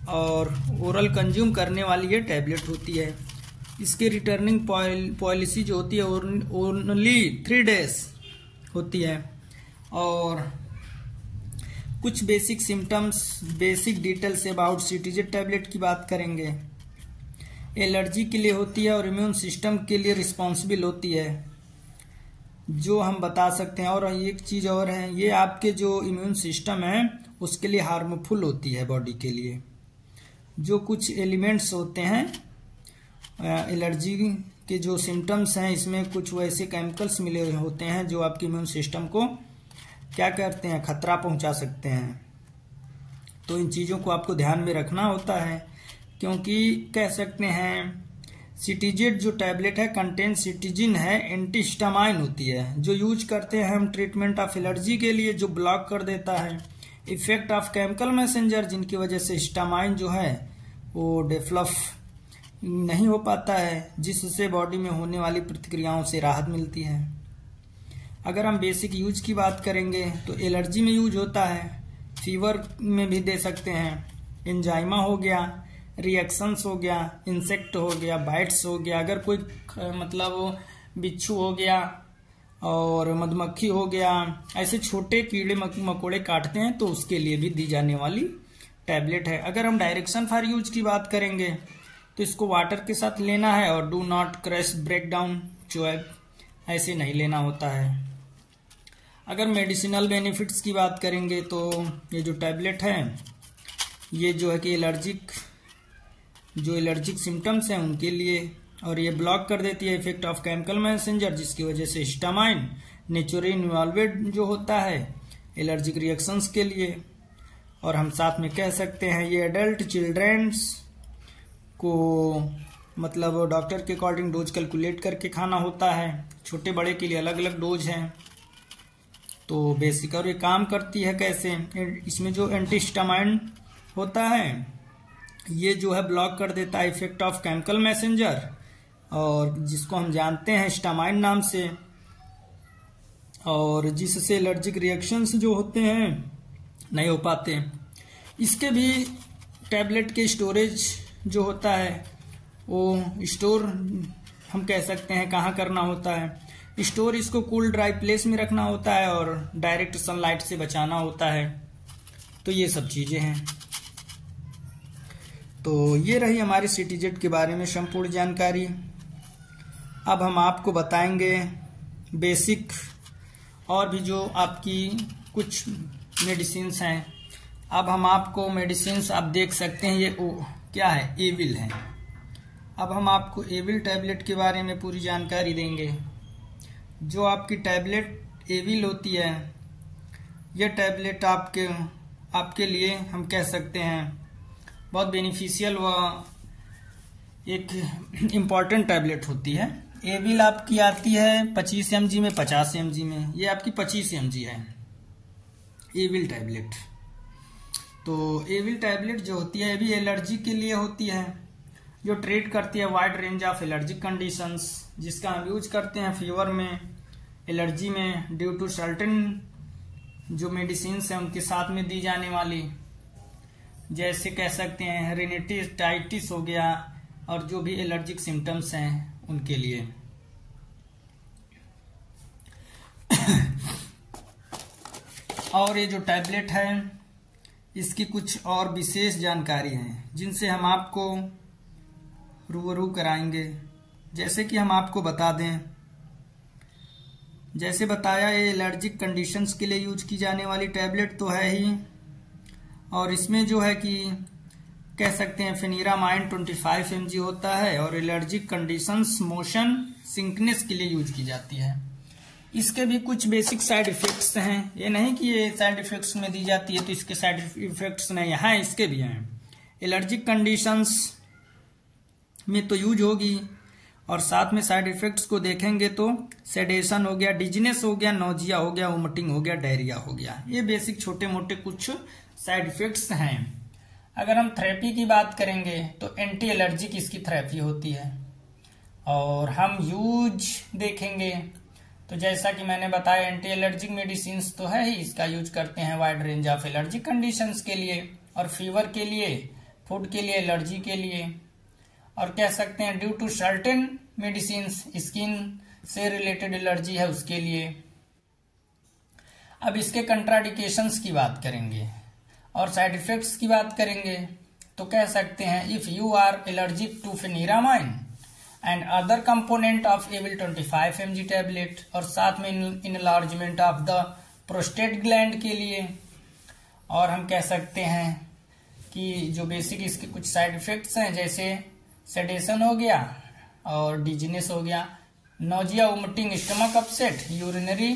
और ओरल कंज्यूम करने वाली ये टैबलेट होती है। इसकी रिटर्निंग पॉलिसी जो होती है ओनली 3 days होती है। और कुछ basic symptoms, basic details about CTZ tablet की बात करेंगे। एलर्जी के लिए होती है और इम्यून सिस्टम के लिए रिस्पॉन्सिबल होती है, जो हम बता सकते हैं। और एक चीज और है, ये आपके जो इम्यून सिस्टम है उसके लिए हार्मफुल होती है बॉडी के लिए। जो कुछ एलिमेंट्स होते हैं एलर्जी के जो सिम्टम्स हैं, इसमें कुछ वैसे केमिकल्स मिले होते हैं जो आपके इम्यून सिस्टम को क्या करते हैं, खतरा पहुंचा सकते हैं। तो इन चीजों को आपको ध्यान में रखना होता है, क्योंकि कह सकते हैं सीटीजेड जो टैबलेट है कंटेन सिट्राजिन है, एंटीहिस्टामाइन होती है, जो यूज करते हैं हम ट्रीटमेंट ऑफ एलर्जी के लिए, जो ब्लॉक कर देता है इफेक्ट ऑफ केमिकल मैसेंजर, जिनकी वजह से हिस्टामाइन जो है वो डेवलप नहीं हो पाता है, जिससे बॉडी में होने वाली प्रतिक्रियाओं से राहत मिलती है। अगर हम बेसिक यूज की बात करेंगे तो एलर्जी में यूज होता है, फीवर में भी दे सकते हैं, एंजाइमा हो गया, रिएक्शंस हो गया, इंसेक्ट हो गया, बाइट्स हो गया, अगर कोई मतलब बिच्छू हो गया और मधुमक्खी हो गया, ऐसे छोटे कीड़े मकोड़े काटते हैं तो उसके लिए भी दी जाने वाली टैबलेट है। अगर हम डायरेक्शन फॉर यूज की बात करेंगे तो इसको वाटर के साथ लेना है और do not crush break down chew, ऐसे नहीं लेना होता है। अगर मेडिसिनल बेनिफिट्स की बात करेंगे तो ये जो टैबलेट है ये जो है कि एलर्जिक सिम्टम्स हैं उनके लिए, और ये ब्लॉक कर देती है इफेक्ट ऑफ केमिकल मैसेंजर, जिसकी वजह से हिस्टामाइन नेचुरली इन्वॉल्वेड जो होता है एलर्जिक रिएक्शंस के लिए। और हम साथ में कह सकते हैं ये एडल्ट चिल्ड्रंस को मतलब डॉक्टर के अकॉर्डिंग डोज कैलकुलेट करके खाना होता है, छोटे बड़े के लिए अलग अलग डोज हैं। तो बेसिक और ये काम करती है कैसे, इसमें जो एंटीहिस्टामाइन होता है ये जो है ब्लॉक कर देता है इफेक्ट ऑफ केमिकल मैसेंजर, और जिसको हम जानते हैं हिस्टामाइन नाम से, और जिससे एलर्जिक रिएक्शंस जो होते हैं नहीं हो पाते। इसके भी टैबलेट के स्टोरेज जो होता है वो स्टोर हम कह सकते हैं कहाँ करना होता है, स्टोर इसको कूल ड्राई प्लेस में रखना होता है और डायरेक्ट सनलाइट से बचाना होता है। तो ये सब चीजें हैं। तो ये रही हमारी सिटीजेट के बारे में संपूर्ण जानकारी। अब हम आपको बताएंगे बेसिक और भी जो आपकी कुछ मेडिसिन्स हैं। अब हम आपको मेडिसिन्स आप देख सकते हैं, ये क्या है, एविल है। अब हम आपको एविल टैबलेट के बारे में पूरी जानकारी देंगे। जो आपकी टैबलेट एविल होती है, यह टैबलेट आपके लिए हम कह सकते हैं बहुत बेनिफिशियल व एक इम्पॉर्टेंट टैबलेट होती है। एविल आपकी आती है 25 mg में, 50 mg में, ये आपकी 25 mg है एविल टैबलेट। तो एविल टैबलेट जो होती है ये भी एलर्जी के लिए होती है, जो ट्रीट करती है wide range of allergic conditions, जिसका हम यूज करते हैं फीवर में, एलर्जी में, ड्यू टू सर्टेन जो मेडिसिन्स हैं उनके साथ में दी जाने वाली, जैसे कह सकते हैं रिनिटिस हो गया, और जो भी एलर्जिक सिम्टम्स हैं उनके लिए। और ये जो टैबलेट है इसकी कुछ और विशेष जानकारी है जिनसे हम आपको रूबरू कराएंगे। जैसे कि हम आपको बता दें, जैसे बताया ये एलर्जिक कंडीशंस के लिए यूज की जाने वाली टैबलेट तो है ही, और इसमें जो है कि कह सकते हैं फेनिरामाइन 25 mg होता है और एलर्जिक कंडीशंस मोशन सिंकनेस के लिए यूज की जाती है। इसके भी कुछ बेसिक साइड इफेक्ट्स हैं, ये नहीं कि ये साइड इफेक्ट्स में दी जाती है तो इसके साइड इफेक्ट्स नहीं हैं, इसके भी हैं। एलर्जिक कंडीशंस में तो यूज होगी, और साथ में साइड इफेक्ट्स को देखेंगे तो सेडेशन हो गया, डिजीनेस हो गया, नोजिया हो गया, वोमिटिंग हो गया, डायरिया हो गया, ये बेसिक छोटे मोटे कुछ साइड इफेक्ट्स हैं। अगर हम थेरेपी की बात करेंगे तो एंटी एलर्जिक इसकी थेरेपी होती है, और हम यूज देखेंगे तो जैसा कि मैंने बताया एंटी एलर्जिक मेडिसिन तो है ही, इसका यूज करते हैं wide range of allergic conditions के लिए, और फीवर के लिए, फूड के लिए, एलर्जी के लिए, और कह सकते हैं due to certain medicine skin से रिलेटेड एलर्जी है उसके लिए। अब इसके कंट्राडिकेशंस की बात करेंगे और साइड इफेक्ट्स की बात करेंगे तो कह सकते हैं if you are allergic to pheniramine and other component of Avil 25 mg tablet, और साथ में enlargement of the prostate gland के लिए। और हम कह सकते हैं कि जो बेसिक इसके कुछ साइड इफेक्ट्स हैं जैसे सेडेशन हो गया और डिजीनेस हो गया, nausea, vomiting, stomach upset, urinary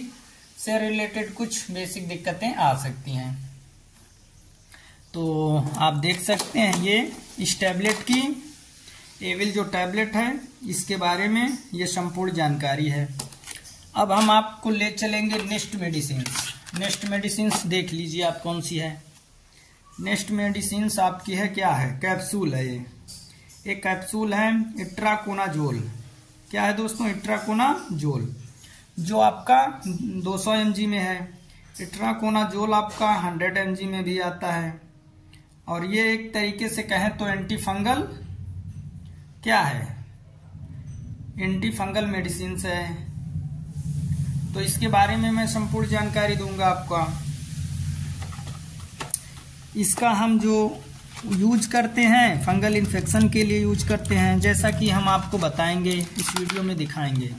से रिलेटेड कुछ बेसिक दिक्कतें आ सकती हैं। तो आप देख सकते हैं ये इस टैबलेट की, एविल जो टैबलेट है इसके बारे में ये संपूर्ण जानकारी है। अब हम आपको ले चलेंगे नेक्स्ट मेडिसिन देख लीजिए आप कौन सी है। नेक्स्ट मेडिसिन आपकी है क्या है, कैप्सूल है ये, एक कैप्सूल है इट्राकोनाजोल। क्या है दोस्तों, इट्राकोनाजोल। जो आपका 200 mg में है। इट्राकोनाजोल आपका 100 mg में भी आता है। और ये एक तरीके से कहें तो एंटी फंगल क्या है, एंटी फंगल मेडिसिन है। तो इसके बारे में मैं संपूर्ण जानकारी दूंगा आपको। इसका हम जो यूज करते हैं फंगल इन्फेक्शन के लिए यूज करते हैं, जैसा कि हम आपको बताएंगे, इस वीडियो में दिखाएंगे।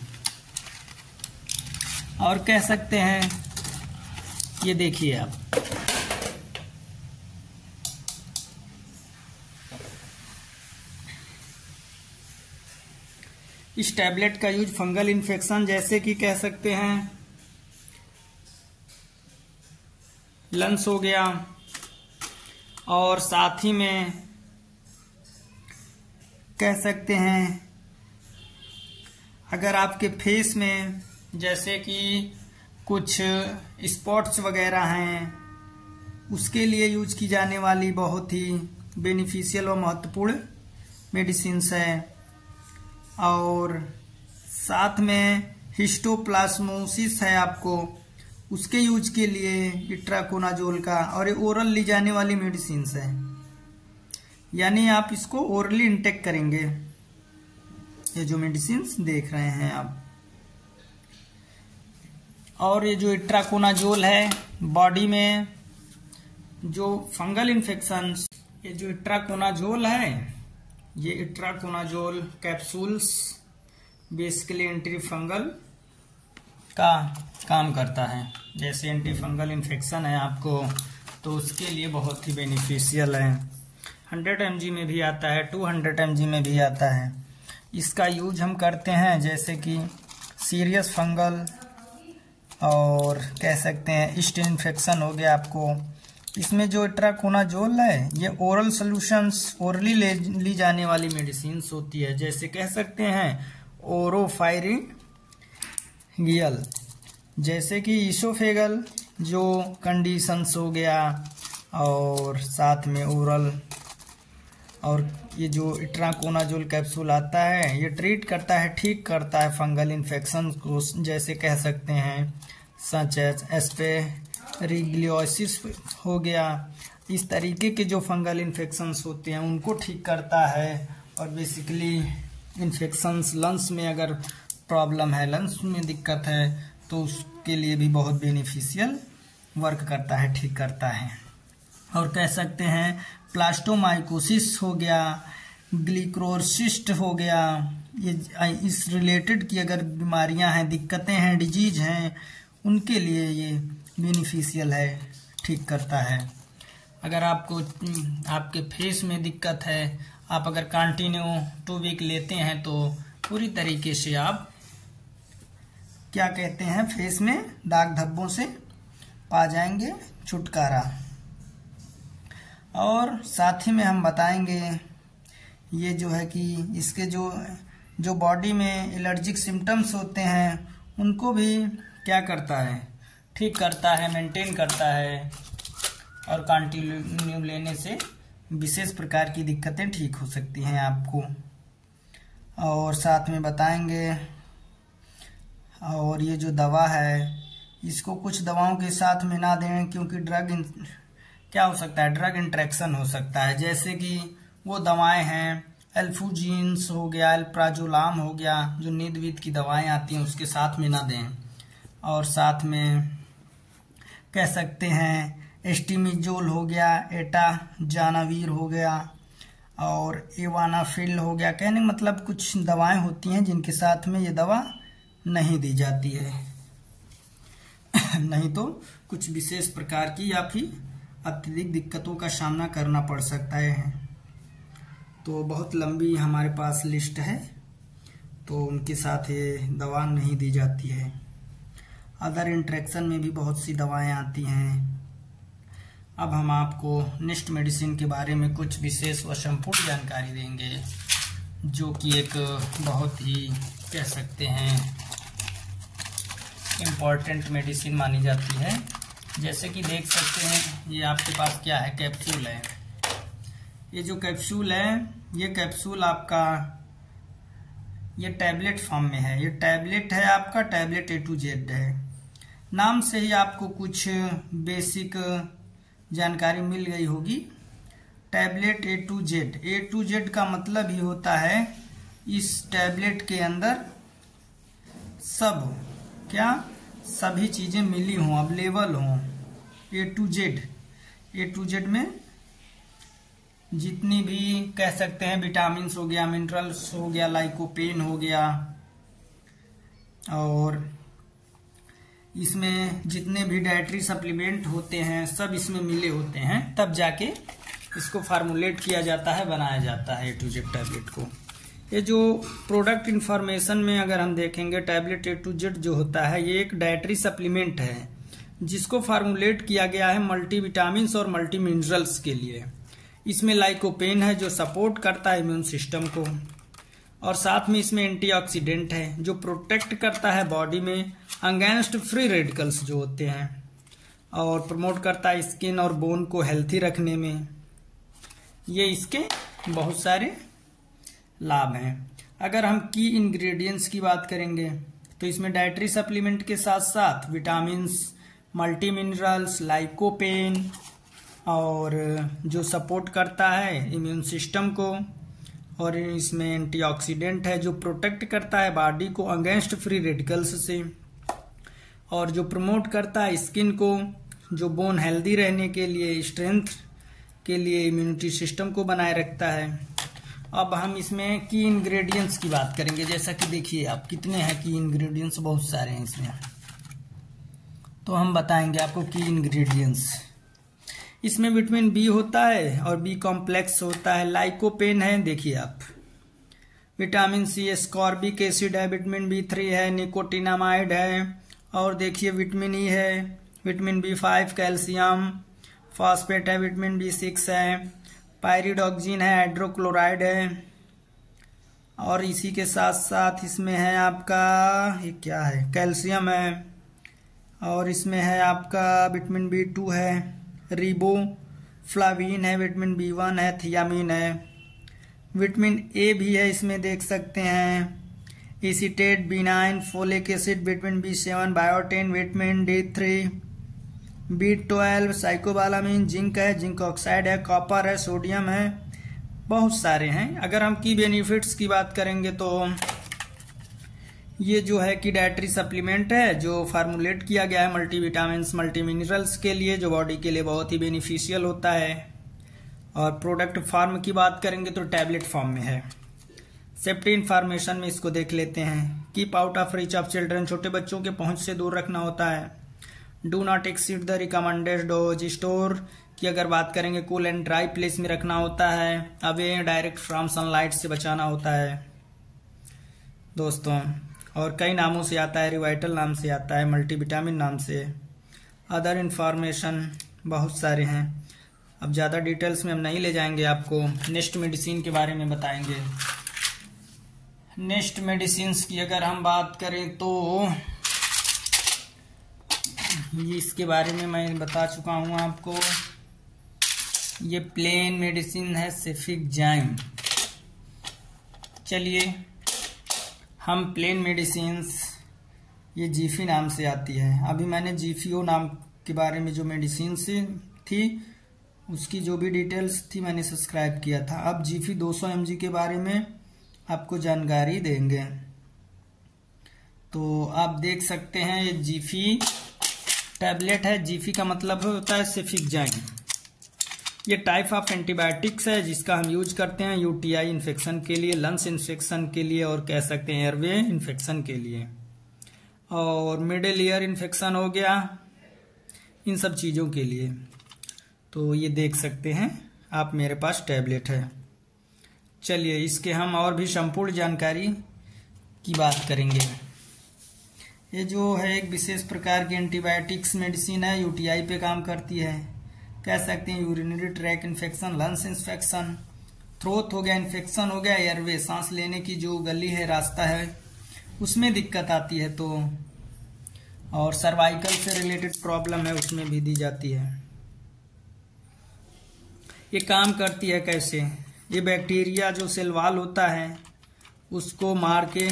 और कह सकते हैं, ये देखिए आप, इस टैबलेट का यूज फंगल इन्फेक्शन जैसे कि कह सकते हैं लंग्स हो गया, और साथ ही में कह सकते हैं अगर आपके फेस में जैसे कि कुछ स्पॉट्स वगैरह हैं, उसके लिए यूज की जाने वाली बहुत ही बेनिफिशियल और महत्वपूर्ण मेडिसिन्स है। और साथ में हिस्टोप्लाज्मोसिस है आपको, उसके यूज के लिए इट्राकोनाजोल का, और ये ओरल ली जाने वाली मेडिसिन्स है, यानी आप इसको ओरली इंटेक करेंगे। ये जो मेडिसिन्स देख रहे हैं आप, और ये जो इट्राकोनाजोल है बॉडी में जो फंगल इन्फेक्शन, ये जो इट्राकोनाजोल है, ये itraconazole capsules basically anti fungal का काम करता है। जैसे एंटी फंगल इन्फेक्शन है आपको, तो उसके लिए बहुत ही बेनिफिशियल है। 100 mg में भी आता है, 200 mg में भी आता है। इसका यूज हम करते हैं जैसे कि सीरियस फंगल, और कह सकते हैं ईस्ट इन्फेक्शन हो गया आपको। इसमें जो इट्राकोनाजोल है, ये ओरल सॉल्यूशंस, ओरली ली जाने वाली मेडिसिन्स होती है। जैसे कह सकते हैं ओरोफायरिंगियल, जैसे कि ईसोफेगल जो कंडीशंस हो गया, और साथ में ओरल। और ये जो इट्राकोनाजोल कैप्सूल आता है, ये ट्रीट करता है, ठीक करता है फंगल इन्फेक्शन को, जैसे कह सकते हैं सच एज एस्पेरिग्लियोसिस हो गया। इस तरीके के जो फंगल इन्फेक्शंस होते हैं उनको ठीक करता है। और बेसिकली इन्फेक्शंस लंग्स में अगर प्रॉब्लम है, लंग्स में दिक्कत है, तो उसके लिए भी बहुत बेनिफिशियल वर्क करता है, ठीक करता है। और कह सकते हैं प्लास्टोमाइकोसिस हो गया, ग्लिक्रोसिस्ट हो गया, ये इस रिलेटेड की अगर बीमारियां हैं, दिक्कतें हैं, डिजीज हैं, उनके लिए ये बेनिफिशियल है, ठीक करता है। अगर आपको आपके फेस में दिक्कत है, आप अगर कंटिन्यू 2 वीक लेते हैं तो पूरी तरीके से आप क्या कहते हैं फेस में दाग धब्बों से पा जाएंगे छुटकारा। और साथ ही में हम बताएंगे ये जो है कि इसके जो बॉडी में एलर्जिक सिम्टम्स होते हैं उनको भी क्या करता है, ठीक करता है, मेंटेन करता है। और कंटिन्यू लेने से विशेष प्रकार की दिक्कतें ठीक हो सकती हैं आपको। और साथ में बताएंगे, और ये जो दवा है इसको कुछ दवाओं के साथ में ना दें, क्योंकि क्या हो सकता है, ड्रग इंट्रैक्शन हो सकता है। जैसे कि वो दवाएं हैं एल्फूजीन्स हो गया, एल्प्राजोलाम हो गया, जो नींद वीद की दवाएं आती हैं उसके साथ में ना दें। और साथ में कह सकते हैं एस्टिमिजोल हो गया, एटाजानावीर हो गया, और एवानाफिल हो गया। कहने मतलब कुछ दवाएं होती हैं जिनके साथ में ये दवा नहीं दी जाती है, नहीं तो कुछ विशेष प्रकार की या फिर अत्यधिक दिक्कतों का सामना करना पड़ सकता है। तो बहुत लंबी हमारे पास लिस्ट है, तो उनके साथ ये दवा नहीं दी जाती है। अदर इंट्रैक्शन में भी बहुत सी दवाएं आती हैं। अब हम आपको नेक्स्ट मेडिसिन के बारे में कुछ विशेष व संपूर्ण जानकारी देंगे, जो कि एक बहुत ही कह सकते हैं इम्पॉर्टेंट मेडिसिन मानी जाती है। जैसे कि देख सकते हैं ये आपके पास क्या है, कैप्सूल है। ये जो कैप्सूल है, ये कैप्सूल आपका ये टैबलेट फॉर्म में है। ये टैबलेट है आपका, टैबलेट A to Z है। नाम से ही आपको कुछ बेसिक जानकारी मिल गई होगी। Tablet A to Z, A to Z का मतलब ही होता है इस टैबलेट के अंदर सब क्या सभी चीजें मिली हों, अवेलेबल हों। A to Z में जितनी भी कह सकते हैं विटामिन्स हो गया, मिनरल्स हो गया, लाइकोपेन हो गया, और इसमें जितने भी डाइटरी सप्लीमेंट होते हैं सब इसमें मिले होते हैं, तब जाके इसको फार्मूलेट किया जाता है, बनाया जाता है A to Z टैबलेट को। ये जो प्रोडक्ट इंफॉर्मेशन में अगर हम देखेंगे, टैबलेट A to Z जो होता है ये एक डाइटरी सप्लीमेंट है जिसको फार्मूलेट किया गया है मल्टीविटामिन्स और मल्टी मिनरल्स के लिए। इसमें लाइकोपेन है जो सपोर्ट करता है इम्यून सिस्टम को, और साथ में इसमें एंटीऑक्सीडेंट है जो प्रोटेक्ट करता है बॉडी में अगेंस्ट फ्री रेडिकल्स जो होते हैं, और प्रमोट करता है स्किन और बोन को हेल्थी रखने में। ये इसके बहुत सारे लाभ हैं। अगर हम की इंग्रेडिएंट्स की बात करेंगे तो इसमें डाइटरी सप्लीमेंट के साथ साथ विटामिन्स, मल्टी मिनरल्स, लाइकोपेन, और जो सपोर्ट करता है इम्यून सिस्टम को, और इसमें एंटीऑक्सीडेंट है जो प्रोटेक्ट करता है बॉडी को अगेंस्ट फ्री रेडिकल्स से, और जो प्रमोट करता है स्किन को, जो बोन हेल्दी रहने के लिए, स्ट्रेंथ के लिए, इम्यूनिटी सिस्टम को बनाए रखता है। अब हम इसमें की इंग्रेडिएंट्स की बात करेंगे। जैसा कि देखिए आप कितने हैं की इंग्रेडिएंट्स, बहुत सारे हैं इसमें, तो हम बताएंगे आपको की इंग्रेडिएंट्स। इसमें विटामिन बी होता है और बी कॉम्प्लेक्स होता है, लाइकोपेन है, देखिए आप, विटामिन सी, एस्कॉर्बिक एसिड है, विटामिन B3 है, निकोटिनामाइड है, और देखिए विटामिन ई है, विटामिन B5, कैल्शियम, फॉस्फेट है, विटामिन B6 है, पायरिडॉक्सिन है, हाइड्रोक्लोराइड है, और इसी के साथ साथ इसमें है आपका ये क्या है, कैल्शियम है, और इसमें है आपका विटामिन B2 है, रिबोफ्लाविन है, विटामिन B1 है, थियामिन है, विटामिन ए भी है इसमें देख सकते हैं, acetate, B9, folic acid, vitamin B7, biotin, vitamin D3, B12, cyanocobalamin, zinc है, जिंक ऑक्साइड है, कॉपर है, सोडियम है, बहुत सारे हैं। अगर हम की बेनिफिट्स की बात करेंगे तो ये जो है कि डाइटरी सप्लीमेंट है जो फार्मूलेट किया गया है मल्टीविटामिन्स, मल्टी मिनरल्स के लिए, जो बॉडी के लिए बहुत ही बेनिफिशियल होता है। और प्रोडक्ट फॉर्म की बात करेंगे तो टैबलेट फॉर्म में है। सेफ्टी इंफॉर्मेशन में इसको देख लेते हैं। Keep out of reach of children, छोटे बच्चों के पहुंच से दूर रखना होता है। Do not exceed the recommended dose. Store की अगर बात करेंगे कूल एंड ड्राई प्लेस में रखना होता है। अवे डायरेक्ट फ्रॉम सनलाइट से बचाना होता है दोस्तों। और कई नामों से आता है, रिवाइटल नाम से आता है, मल्टीविटामिन नाम से, अदर इन्फॉर्मेशन बहुत सारे हैं। अब ज़्यादा डिटेल्स में हम नहीं ले जाएंगे, आपको नेक्स्ट मेडिसिन के बारे में बताएंगे। नेक्स्ट मेडिसिन की अगर हम बात करें तो ये इसके बारे में मैं बता चुका हूँ आपको। ये प्लेन मेडिसिन है सेफिकजाइम। चलिए हम प्लेन मेडिसिन्स, ये जीफी नाम से आती है। अभी मैंने जीफीओ नाम के बारे में जो मेडिसिन थी उसकी जो भी डिटेल्स थी मैंने सब्सक्राइब किया था। अब जीफी 200 mg के बारे में आपको जानकारी देंगे। तो आप देख सकते हैं ये जीफी टैबलेट है। जीफी का मतलब होता है सेफिकजाइम। ये टाइप ऑफ एंटीबायोटिक्स है जिसका हम यूज करते हैं यूटीआई इन्फेक्शन के लिए, लंग्स इन्फेक्शन के लिए, और कह सकते हैं एयरवे इन्फेक्शन के लिए, और मिडिल ईयर इन्फेक्शन हो गया, इन सब चीज़ों के लिए। तो ये देख सकते हैं आप, मेरे पास टैबलेट है। चलिए इसके हम और भी संपूर्ण जानकारी की बात करेंगे। ये जो है एक विशेष प्रकार की एंटीबायोटिक्स मेडिसिन है, यूटीआई पे काम करती है। कह सकते हैं urinary track infection, lungs infection, throat हो गया, इन्फेक्शन हो गया, एयरवे सांस लेने की जो गली है, रास्ता है, उसमें दिक्कत आती है तो, और सर्वाइकल से रिलेटेड प्रॉब्लम है उसमें भी दी जाती है। ये काम करती है कैसे? ये बैक्टीरिया जो सेल वॉल होता है उसको मार के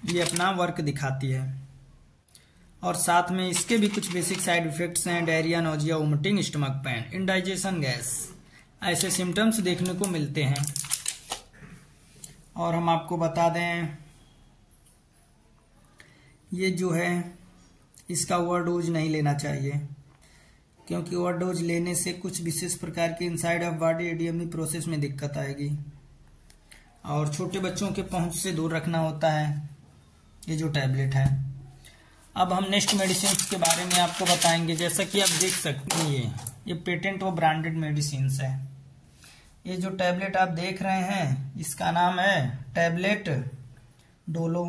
ये अपना वर्क दिखाती है। और साथ में इसके भी कुछ बेसिक साइड इफेक्ट्स हैं, diarrhoea, nausea, vomiting, stomach pain, indigestion gas, ऐसे सिम्टम्स देखने को मिलते हैं। और हम आपको बता दें ये जो है इसका ओवरडोज नहीं लेना चाहिए, क्योंकि ओवरडोज लेने से कुछ विशेष प्रकार के inside of body ADME process में दिक्कत आएगी। और छोटे बच्चों के पहुंच से दूर रखना होता है ये जो टैबलेट है। अब हम नेक्स्ट मेडिसिन के बारे में आपको बताएंगे। जैसा कि आप देख सकते हैं ये पेटेंट व ब्रांडेड मेडिसिन है। ये जो टैबलेट आप देख रहे हैं इसका नाम है टैबलेट डोलो।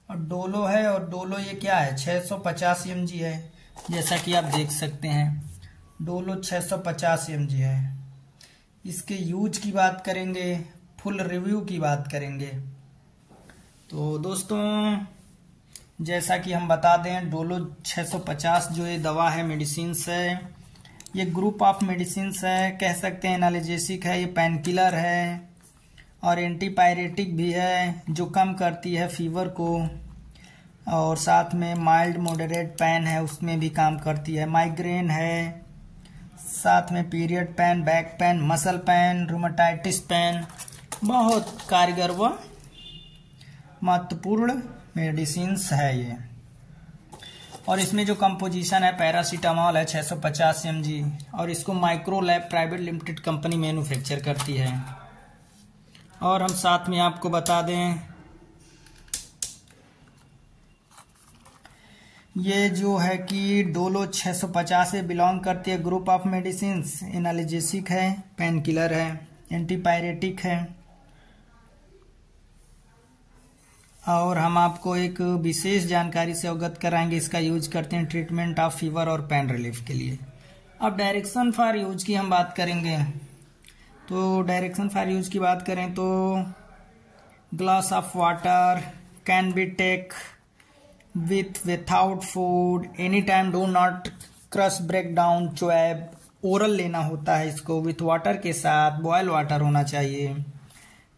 और डोलो है, और डोलो ये क्या है 650 mg है। जैसा कि आप देख सकते हैं डोलो 650 mg है। इसके यूज की बात करेंगे, फुल रिव्यू की बात करेंगे। तो दोस्तों जैसा कि हम बता दें डोलो 650 जो ये दवा है, मेडिसिन है, ये ग्रुप ऑफ मेडिसिन है, कह सकते हैं एनाल्जेसिक है, ये पेन किलर है और एंटीपायरेटिक भी है जो कम करती है फीवर को। और साथ में माइल्ड मॉडरेट पेन है उसमें भी काम करती है। माइग्रेन है, साथ में period pain, back pain, muscle pain, rheumatitis pain, बहुत कारगर व महत्वपूर्ण मेडिसिन्स है ये। और इसमें जो कंपोजिशन है पैरासीटामोल है 650 mg, और इसको Microlab private limited company manufacture करती है। और हम साथ में आपको बता दें ये जो है कि डोलो 650 से बिलोंग करती है ग्रुप ऑफ मेडिसिन्स, एनाल्जेसिक है, पेन किलर है, एंटीपायरेटिक है। और हम आपको एक विशेष जानकारी से अवगत कराएंगे, इसका यूज करते हैं ट्रीटमेंट ऑफ फीवर और पेन रिलीफ के लिए। अब डायरेक्शन फॉर यूज की हम बात करेंगे। तो डायरेक्शन फॉर यूज की बात करें तो glass of water can be take without food any time, do not crush, break down, chew. Oral लेना होता है इसको विथ वाटर के साथ, बॉयल वाटर होना चाहिए,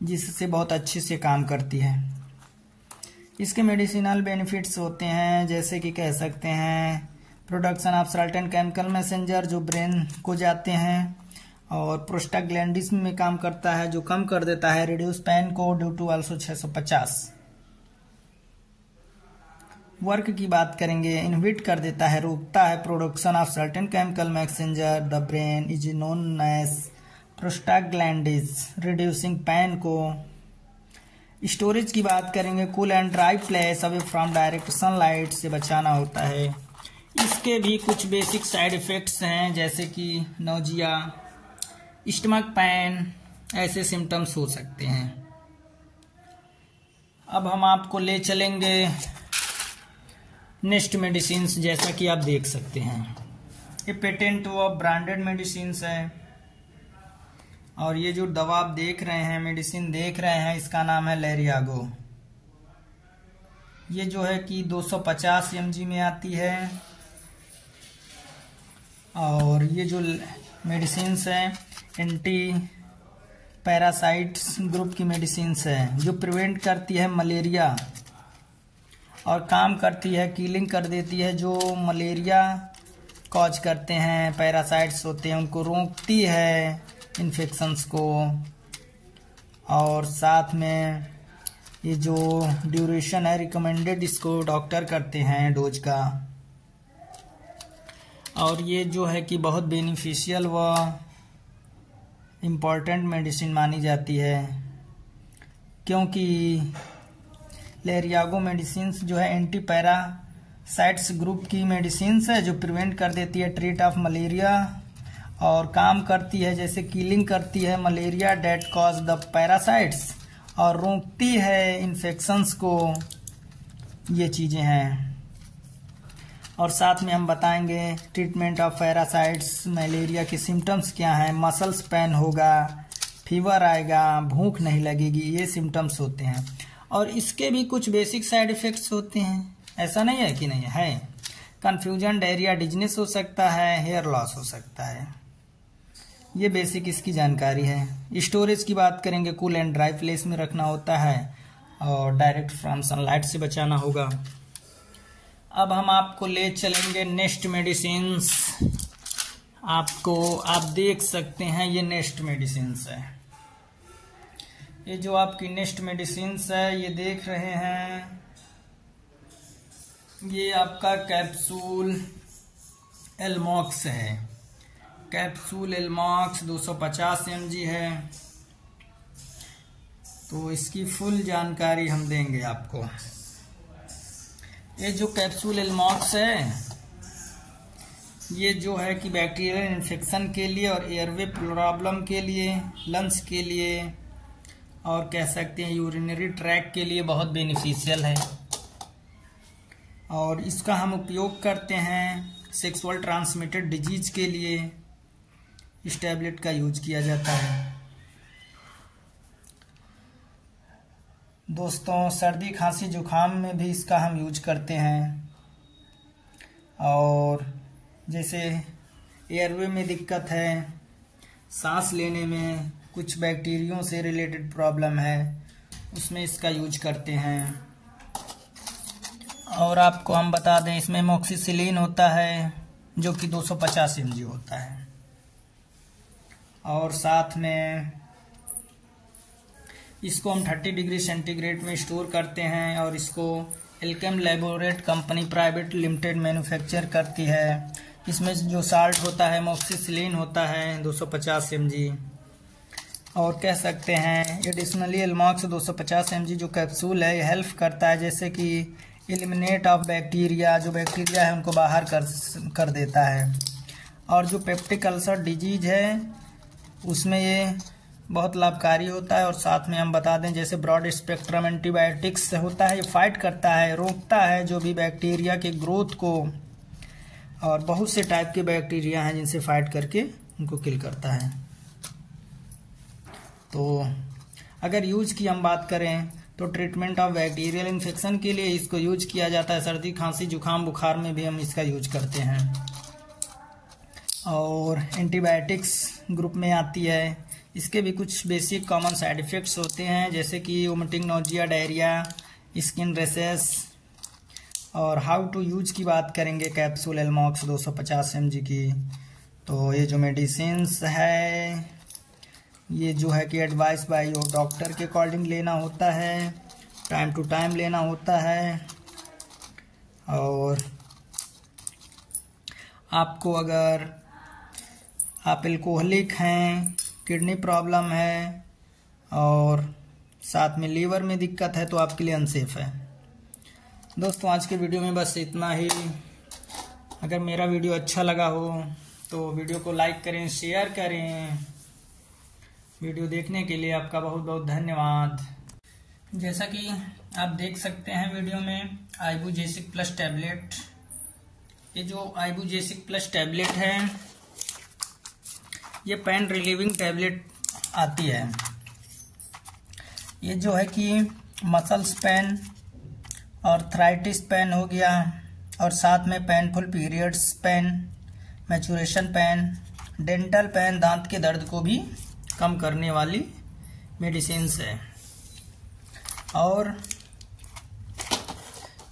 जिससे बहुत अच्छे से काम करती है। इसके मेडिसिनल बेनिफिट्स होते हैं जैसे कि कह सकते हैं production of certain chemical messenger जो ब्रेन को जाते हैं, और प्रोस्टाग्लैंडिन में काम करता है जो कम कर देता है रिड्यूस पेन को ड्यू टू आल्सो 650। वर्क की बात करेंगे, इनहिबिट कर देता है, रोकता है production of certain chemical messenger the brain is known as prostaglandin, reducing pain को। स्टोरेज की बात करेंगे, cool and dry place away from direct sunlight से बचाना होता है। इसके भी कुछ बेसिक साइड इफेक्ट्स हैं जैसे कि नोजिया, स्टमक पेन, ऐसे सिम्टम्स हो सकते हैं। अब हम आपको ले चलेंगे नेक्स्ट मेडिसिन। जैसा कि आप देख सकते हैं ये पेटेंट व ब्रांडेड मेडिसिन है। और ये जो दवा आप देख रहे हैं, मेडिसिन देख रहे हैं, इसका नाम है लेरियागो। ये जो है कि 250 mg में आती है। और ये जो मेडिसिन है एंटी पैरासाइट्स ग्रुप की मेडिसिन है जो प्रिवेंट करती है मलेरिया और काम करती है, किलिंग कर देती है जो मलेरिया कॉज करते हैं, पैरासाइट्स होते हैं उनको रोकती है इन्फेक्शंस को। और साथ में ये जो ड्यूरेशन है रिकमेंडेड इसको डॉक्टर करते हैं डोज का। और ये जो है कि बहुत बेनिफिशियल व इम्पॉर्टेंट मेडिसिन मानी जाती है, क्योंकि लेरियागो मेडिसिन जो है एंटी पैरासाइट्स ग्रुप की मेडिसिन है जो प्रिवेंट कर देती है ट्रीट ऑफ मलेरिया, और काम करती है जैसे किलिंग करती है malaria that cause the parasites, और रोकती है इन्फेक्शंस को। ये चीज़ें हैं। और साथ में हम बताएंगे ट्रीटमेंट ऑफ पैरासाइट्स, मलेरिया के सिम्टम्स क्या हैं। मसल्स पेन होगा, फीवर आएगा, भूख नहीं लगेगी, ये सिम्टम्स होते हैं। और इसके भी कुछ बेसिक साइड इफेक्ट्स होते हैं, ऐसा नहीं है कि नहीं है। कंफ्यूजन, डायरिया, डिजनेस हो सकता है, हेयर लॉस हो सकता है। ये बेसिक इसकी जानकारी है। स्टोरेज की बात करेंगे, कूल एंड ड्राई प्लेस में रखना होता है और डायरेक्ट फ्रॉम सनलाइट से बचाना होगा। अब हम आपको ले चलेंगे नेस्ट मेडिसिन्स। आप देख सकते हैं ये नेस्ट मेडिसिन्स है। ये जो आपकी नेस्ट मेडिसिन्स है ये देख रहे हैं, ये आपका कैप्सूल एलमॉक्स है। कैप्सूल एलमॉक्स 250 mg है। तो इसकी फुल जानकारी हम देंगे आपको। ये जो कैप्सूल एलमॉक्स है ये जो है कि बैक्टीरियल इन्फेक्शन के लिए और एयरवे प्रॉब्लम के लिए, लंग्स के लिए और कह सकते हैं यूरिनरी ट्रैक के लिए बहुत बेनिफिशियल है। और इसका हम उपयोग करते हैं सेक्सुअल ट्रांसमिटेड डिजीज के लिए। इस टैबलेट का यूज किया जाता है। दोस्तों, सर्दी खांसी जुखाम में भी इसका हम यूज करते हैं। और जैसे एयरवे में दिक्कत है, सांस लेने में कुछ बैक्टीरियों से रिलेटेड प्रॉब्लम है, उसमें इसका यूज करते हैं। और आपको हम बता दें इसमें एमोक्सिसिलिन होता है जो कि 250 mg होता है। और साथ में इसको हम 30 डिग्री सेंटीग्रेड में स्टोर करते हैं और इसको Alkem laboratories company private limited manufacture करती है। इसमें जो साल्ट होता है एमोक्सिसिलिन होता है 250 mg। और कह सकते हैं एडिशनली एलमॉक्स 250 mg जो कैप्सूल है ये हेल्प करता है जैसे कि एलिमिनेट ऑफ बैक्टीरिया, जो बैक्टीरिया है उनको बाहर कर देता है। और जो पेप्टिक अल्सर डिजीज है उसमें ये बहुत लाभकारी होता है। और साथ में हम बता दें जैसे ब्रॉड स्पेक्ट्रम एंटीबायोटिक्स होता है, ये फाइट करता है, रोकता है जो भी बैक्टीरिया के ग्रोथ को। और बहुत से टाइप के बैक्टीरिया हैं जिनसे फाइट करके उनको किल करता है। तो अगर यूज की हम बात करें तो ट्रीटमेंट ऑफ बैक्टीरियल इन्फेक्शन के लिए इसको यूज किया जाता है। सर्दी खांसी जुखाम बुखार में भी हम इसका यूज करते हैं। और एंटीबायोटिक्स ग्रुप में आती है। इसके भी कुछ बेसिक कॉमन साइड इफेक्ट्स होते हैं जैसे कि vomiting, nausea, diarrhoea, skin rashes. और हाउ टू यूज की बात करेंगे कैप्सूल एलमॉक्स 250 mg की। तो ये जो मेडिसिन्स है ये जो है कि एडवाइस बाय योर डॉक्टर के अकॉर्डिंग लेना होता है, टाइम टू टाइम लेना होता है। और आपको अगर आप एल्कोहलिक हैं, किडनी प्रॉब्लम है और साथ में लीवर में दिक्कत है तो आपके लिए अनसेफ है। दोस्तों, आज के वीडियो में बस इतना ही। अगर मेरा वीडियो अच्छा लगा हो तो वीडियो को लाइक करें, शेयर करें। वीडियो देखने के लिए आपका बहुत बहुत धन्यवाद। जैसा कि आप देख सकते हैं वीडियो में आइबुजेसिक प्लस टैबलेट। ये जो आइबुजेसिक प्लस टैबलेट है ये पेन रिलीविंग टैबलेट आती है। ये जो है कि मसल्स पेन और आर्थराइटिस पेन हो गया और साथ में painful periods pain, menstruation pain, dental pain, दांत के दर्द को भी कम करने वाली मेडिसिन्स है। और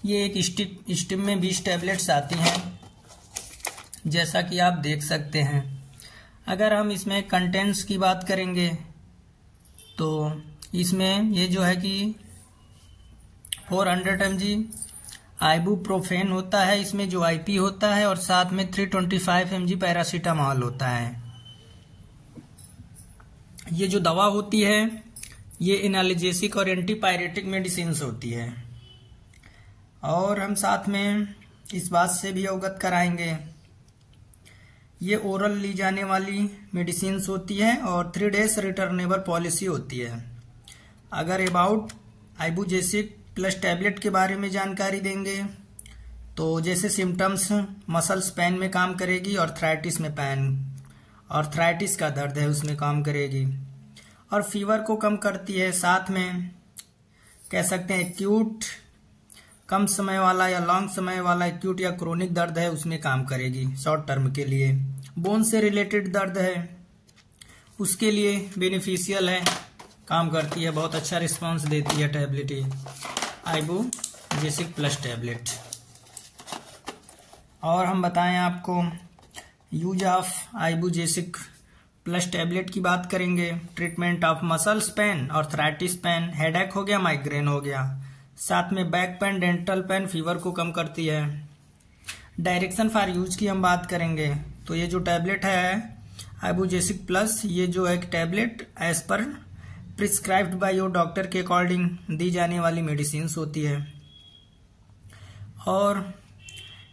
ये एक स्टिप में 20 टैबलेट्स आती हैं जैसा कि आप देख सकते हैं। अगर हम इसमें कंटेंट्स की बात करेंगे तो इसमें ये जो है कि 400 mg आइबुप्रोफेन होता है, इसमें जो आईपी होता है, और साथ में 325 mg पैरासीटामॉल होता है। ये जो दवा होती है ये एनाल्जेसिक और एंटीपायरेटिक मेडिसिन्स होती है। और हम साथ में इस बात से भी अवगत कराएंगे ये ओरल ली जाने वाली मेडिसिन्स होती है और 3 days रिटर्नेबल पॉलिसी होती है। अगर अबाउट आइबुजेसिक प्लस टैबलेट के बारे में जानकारी देंगे तो जैसे सिम्टम्स मसल्स पेन में काम करेगी, आर्थराइटिस में पेन, आर्थराइटिस का दर्द है उसमें काम करेगी, और फीवर को कम करती है। साथ में कह सकते हैं एक्यूट कम समय वाला या लॉन्ग समय वाला एक्यूट या क्रोनिक दर्द है उसमें काम करेगी शॉर्ट टर्म के लिए। बोन से रिलेटेड दर्द है उसके लिए बेनिफिशियल है, काम करती है, बहुत अच्छा रिस्पांस देती है टैबलेट ये आइबुजेसिक प्लस टैबलेट। और हम बताएं आपको use of Ibugesic plus tablet की बात करेंगे। Treatment of muscles pain, arthritis pain, headache हो गया, माइग्रेन हो गया, साथ में back pain, dental pain, fever को कम करती है। डायरेक्शन फॉर यूज की हम बात करेंगे तो ये जो टैबलेट है आइबुजेसिक प्लस, ये जो है tablet as per prescribed by your doctor के अकॉर्डिंग दी जाने वाली मेडिसिन होती है। और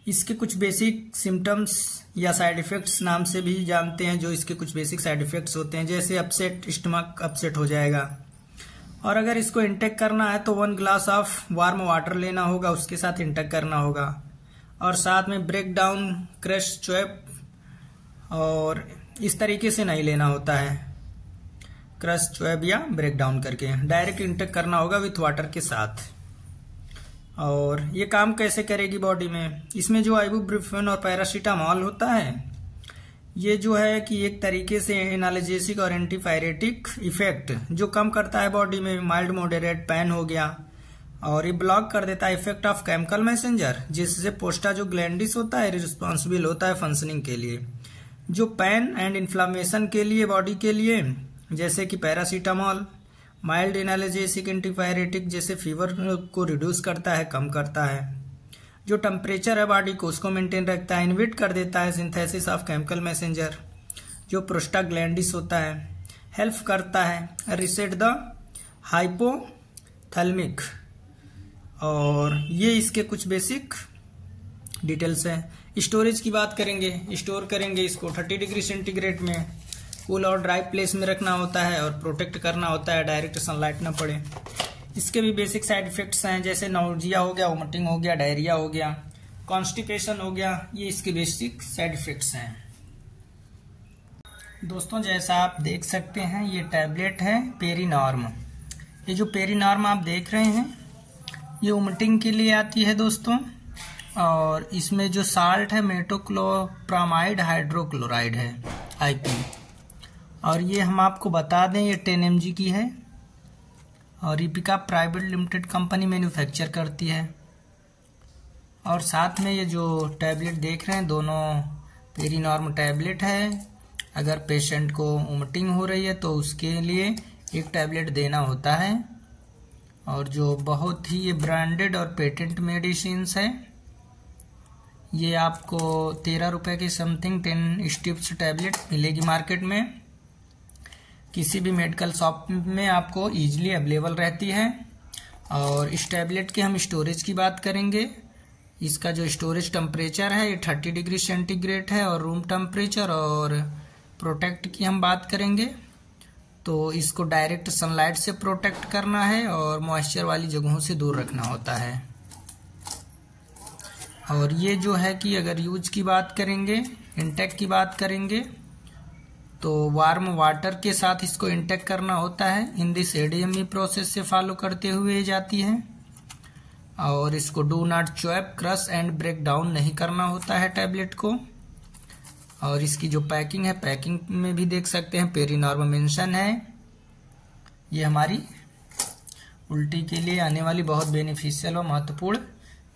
इसके कुछ बेसिक सिम्टम्स या साइड इफेक्ट्स नाम से भी जानते हैं, जो इसके कुछ बेसिक साइड इफेक्ट्स होते हैं, जैसे अपसेट, स्टमक अपसेट हो जाएगा। और अगर इसको इंटेक करना है तो 1 ग्लास ऑफ वार्म वाटर लेना होगा, उसके साथ इंटेक करना होगा। और साथ में ब्रेक डाउन, क्रश, च्वेप, और इस तरीके से नहीं लेना होता है, क्रश, च्वेब या ब्रेक डाउन करके डायरेक्ट इंटेक करना होगा विथ वाटर के साथ। और ये काम कैसे करेगी बॉडी में, इसमें जो आइबुप्रोफेन और पैरासीटामोल होता है, ये जो है कि एक तरीके से एनाल्जेसिक और एंटीपायरेटिक इफेक्ट जो कम करता है बॉडी में, माइल्ड मॉडरेट पेन हो गया। और ये ब्लॉक कर देता है इफेक्ट ऑफ केमिकल मैसेंजर, जिससे पोस्टाजोग्लैंडिस होता है, रिस्पॉन्सिबल होता है फंक्शनिंग के लिए, जो पेन एंड इन्फ्लामेशन के लिए बॉडी के लिए, जैसे कि पैरासीटामोल, माइल्ड एनाल्जेसिक एंटीपायरेटिक जैसे फीवर को रिड्यूस करता है, कम करता है। जो टेम्परेचर है बॉडी को उसको मेंटेन रखता है, इनहिबिट कर देता है सिंथेसिस ऑफ केमिकल मैसेंजर, जो प्रोस्टाग्लैंडिस होता है, हेल्प करता है रिसेट द हाइपोथैलेमिक। और ये इसके कुछ बेसिक डिटेल्स हैं। स्टोरेज की बात करेंगे, स्टोर करेंगे इसको 30 डिग्री सेंटीग्रेड में, कूल और ड्राई प्लेस में रखना होता है और प्रोटेक्ट करना होता है, डायरेक्ट सनलाइट ना पड़े। इसके भी बेसिक साइड इफेक्ट्स हैं, जैसे नौजिया हो गया, वोमिटिंग हो गया, डायरिया हो गया, कॉन्स्टिपेशन हो गया, ये इसके बेसिक साइड इफेक्ट्स हैं। दोस्तों जैसा आप देख सकते हैं ये टैबलेट है पेरीनॉर्म। ये जो पेरीनॉर्म आप देख रहे हैं ये वोमिटिंग के लिए आती है दोस्तों। और इसमें जो साल्ट है मेटोक्लोप्रामाइड हाइड्रोक्लोराइड है IP। और ये हम आपको बता दें ये 10 mg की है और इपिका प्राइवेट लिमिटेड कंपनी मैन्युफैक्चर करती है। और साथ में ये जो टैबलेट देख रहे हैं दोनों पेरीनॉर्म टैबलेट है। अगर पेशेंट को वोमिटिंग हो रही है तो उसके लिए एक टैबलेट देना होता है। और जो बहुत ही ये ब्रांडेड और पेटेंट मेडिसिन्स है, ये आपको 13 रुपए की समथिंग 10 स्ट्रिप्स टैबलेट मिलेगी मार्केट में। किसी भी मेडिकल शॉप में आपको इजीली अवेलेबल रहती है। और इस टैबलेट के हम स्टोरेज की बात करेंगे। इसका जो स्टोरेज टेम्परेचर है ये 30 डिग्री सेंटीग्रेड है और रूम टेम्परेचर। और प्रोटेक्ट की हम बात करेंगे तो इसको डायरेक्ट सनलाइट से प्रोटेक्ट करना है और मॉइस्चर वाली जगहों से दूर रखना होता है। और ये जो है कि अगर यूज की बात करेंगे, इंटेक की बात करेंगे तो वार्म वाटर के साथ इसको इंटेक करना होता है। इन दिस ADME प्रोसेस से फॉलो करते हुए जाती है। और इसको do not chew, crush and break down नहीं करना होता है टैबलेट को। और इसकी जो पैकिंग है, पैकिंग में भी देख सकते हैं पेरीनॉर्म मेंशन है। ये हमारी उल्टी के लिए आने वाली बहुत बेनिफिशियल और महत्वपूर्ण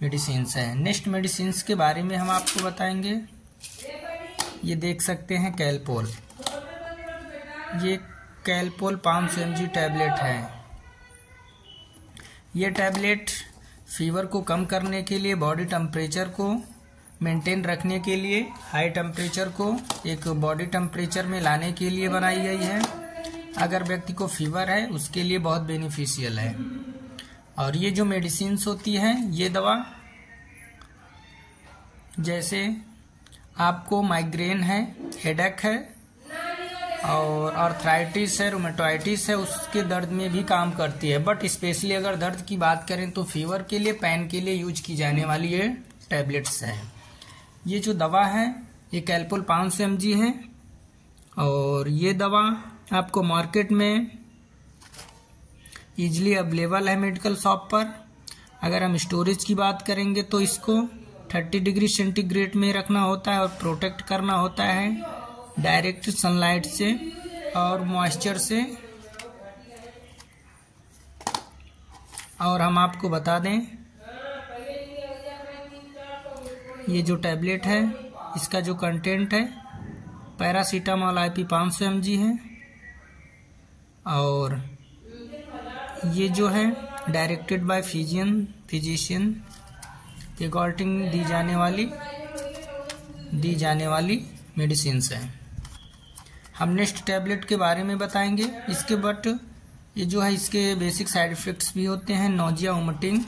मेडिसिन्स है। नेक्स्ट मेडिसिन्स के बारे में हम आपको बताएंगे। ये देख सकते हैं कैलपोल। ये कैलपोल 500 mg टैबलेट है। ये टैबलेट फीवर को कम करने के लिए, बॉडी टेम्परेचर को मेंटेन रखने के लिए, हाई टेम्परेचर को एक बॉडी टेम्परेचर में लाने के लिए बनाई गई है। अगर व्यक्ति को फीवर है उसके लिए बहुत बेनिफिशियल है। और ये जो मेडिसिन्स होती हैं, ये दवा जैसे आपको माइग्रेन है, हेडेक है और आर्थराइटिस है, रूमेटोइटिस है, उसके दर्द में भी काम करती है। बट स्पेशली अगर दर्द की बात करें तो फीवर के लिए, पेन के लिए यूज की जाने वाली ये टैबलेट्स है। ये जो दवा है ये कैलपोल 500 mg है। और ये दवा आपको मार्केट में इजीली अवेलेबल है मेडिकल शॉप पर। अगर हम स्टोरेज की बात करेंगे तो इसको 30 डिग्री सेंटीग्रेड में रखना होता है और प्रोटेक्ट करना होता है डायरेक्ट सनलाइट से और मॉइस्चर से। और हम आपको बता दें, ये जो टैबलेट है इसका जो कंटेंट है पैरासीटामोल IP 500 mg है। और ये जो है डायरेक्टेड बाय फिजिशियन के अकॉर्डिंग दी जाने वाली मेडिसिन है। हम नेक्स्ट टैबलेट के बारे में बताएंगे इसके, बट ये जो है इसके बेसिक साइड इफेक्ट्स भी होते हैं, नोजिया, वोमिटिंग,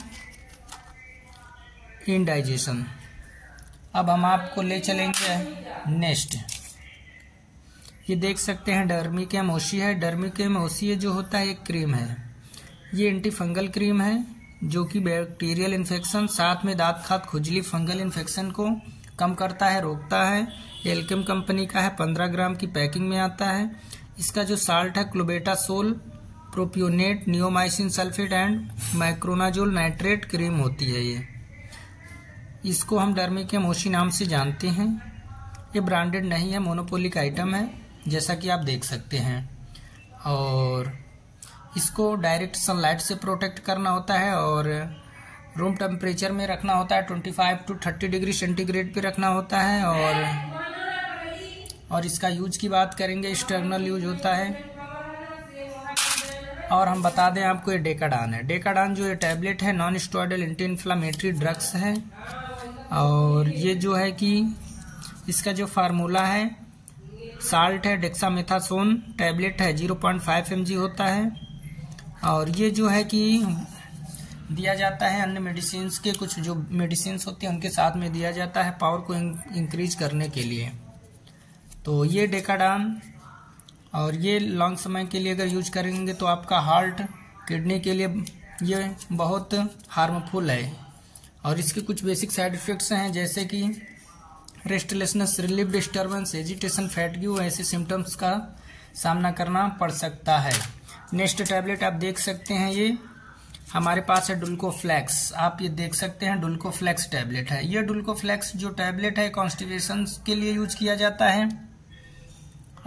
इंडाइजेशन। अब हम आपको ले चलेंगे नेक्स्ट। ये देख सकते हैं डर्मिकेमोसी है। डर्मिकेमोसी जो होता है एक क्रीम है, ये एंटी फंगल क्रीम है जो कि बैक्टीरियल इन्फेक्शन साथ में दांत खाद खुजली फंगल इन्फेक्शन को कम करता है, रोकता है। एल्केम कंपनी का है, 15 ग्राम की पैकिंग में आता है। इसका जो साल्ट है clobetasol, propionate, neomycin sulphate and miconazole nitrate cream होती है। इसको हम डर्मिकेमोसी नाम से जानते हैं। ये ब्रांडेड नहीं है, मोनोपोलिक आइटम है जैसा कि आप देख सकते हैं। और इसको डायरेक्ट सनलाइट से प्रोटेक्ट करना होता है और रूम टेम्परेचर में रखना होता है, 25 to 30 डिग्री सेंटीग्रेड पे रखना होता है। और इसका यूज की बात करेंगे, एक्सटर्नल यूज होता है। और हम बता दें आपको, ये डेकाडान है। डेकाडान जो ये टैबलेट है non steroidal anti inflammatory drugs है। और ये जो है कि इसका जो फार्मूला है, साल्ट है डेक्सामेथासोन, टैबलेट है 0.5 mg होता है। और ये जो है कि दिया जाता है अन्य मेडिसिन के, कुछ जो मेडिसिन होती हैं उनके साथ में दिया जाता है पावर को इंक्रीज करने के लिए। तो ये डेकाडान, और ये लॉन्ग समय के लिए अगर यूज करेंगे तो आपका हार्ट, किडनी के लिए ये बहुत हार्मफुल है। और इसके कुछ बेसिक साइड इफेक्ट्स हैं जैसे कि restlessness, relief disturbance, agitation, fatigue, ऐसे सिम्टम्स का सामना करना पड़ सकता है। नेक्स्ट टैबलेट आप देख सकते हैं, ये हमारे पास है डुल्कोफ्लेक्स। आप ये देख सकते हैं डुल्कोफ्लेक्स टैबलेट है। ये डुल्कोफ्लेक्स जो टैबलेट है कॉन्स्टिपेशन के लिए यूज किया जाता है।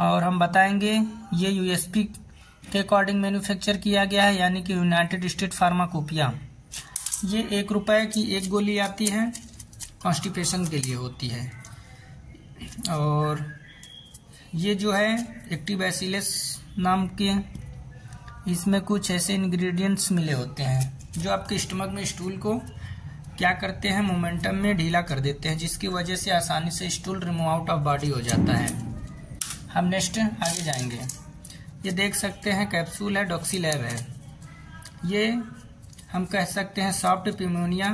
और हम बताएंगे ये USP के अकॉर्डिंग मैन्युफैक्चर किया गया है, यानी कि यूनाइटेड स्टेट फार्माकोपिया। ये 1 रुपए की एक गोली आती है, कॉन्स्टिपेशन के लिए होती है। और ये जो है एक्टिवबैसिलस नाम के, इसमें कुछ ऐसे इंग्रेडिएंट्स मिले होते हैं जो आपके स्टमक में स्टूल को क्या करते हैं, मोमेंटम में ढीला कर देते हैं, जिसकी वजह से आसानी से stool remove out of body हो जाता है। हम नेक्स्ट आगे जाएंगे। ये देख सकते हैं कैप्सूल है, डॉक्सीलैब है। ये हम कह सकते हैं सॉफ्ट प्यूमोनिया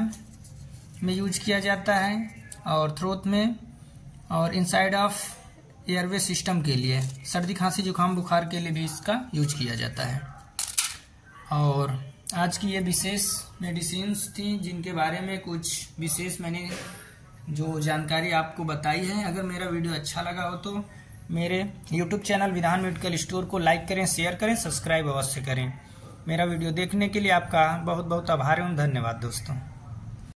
में यूज किया जाता है और थ्रोट में और इनसाइड ऑफ एयरवे सिस्टम के लिए, सर्दी खांसी जुकाम बुखार के लिए भी इसका यूज किया जाता है। और आज की ये विशेष मेडिसिन्स थी जिनके बारे में कुछ विशेष मैंने जो जानकारी आपको बताई है। अगर मेरा वीडियो अच्छा लगा हो तो मेरे YouTube चैनल विधान मेडिकल स्टोर को लाइक करें, शेयर करें, सब्सक्राइब अवश्य करें। मेरा वीडियो देखने के लिए आपका बहुत बहुत आभार एवं धन्यवाद दोस्तों।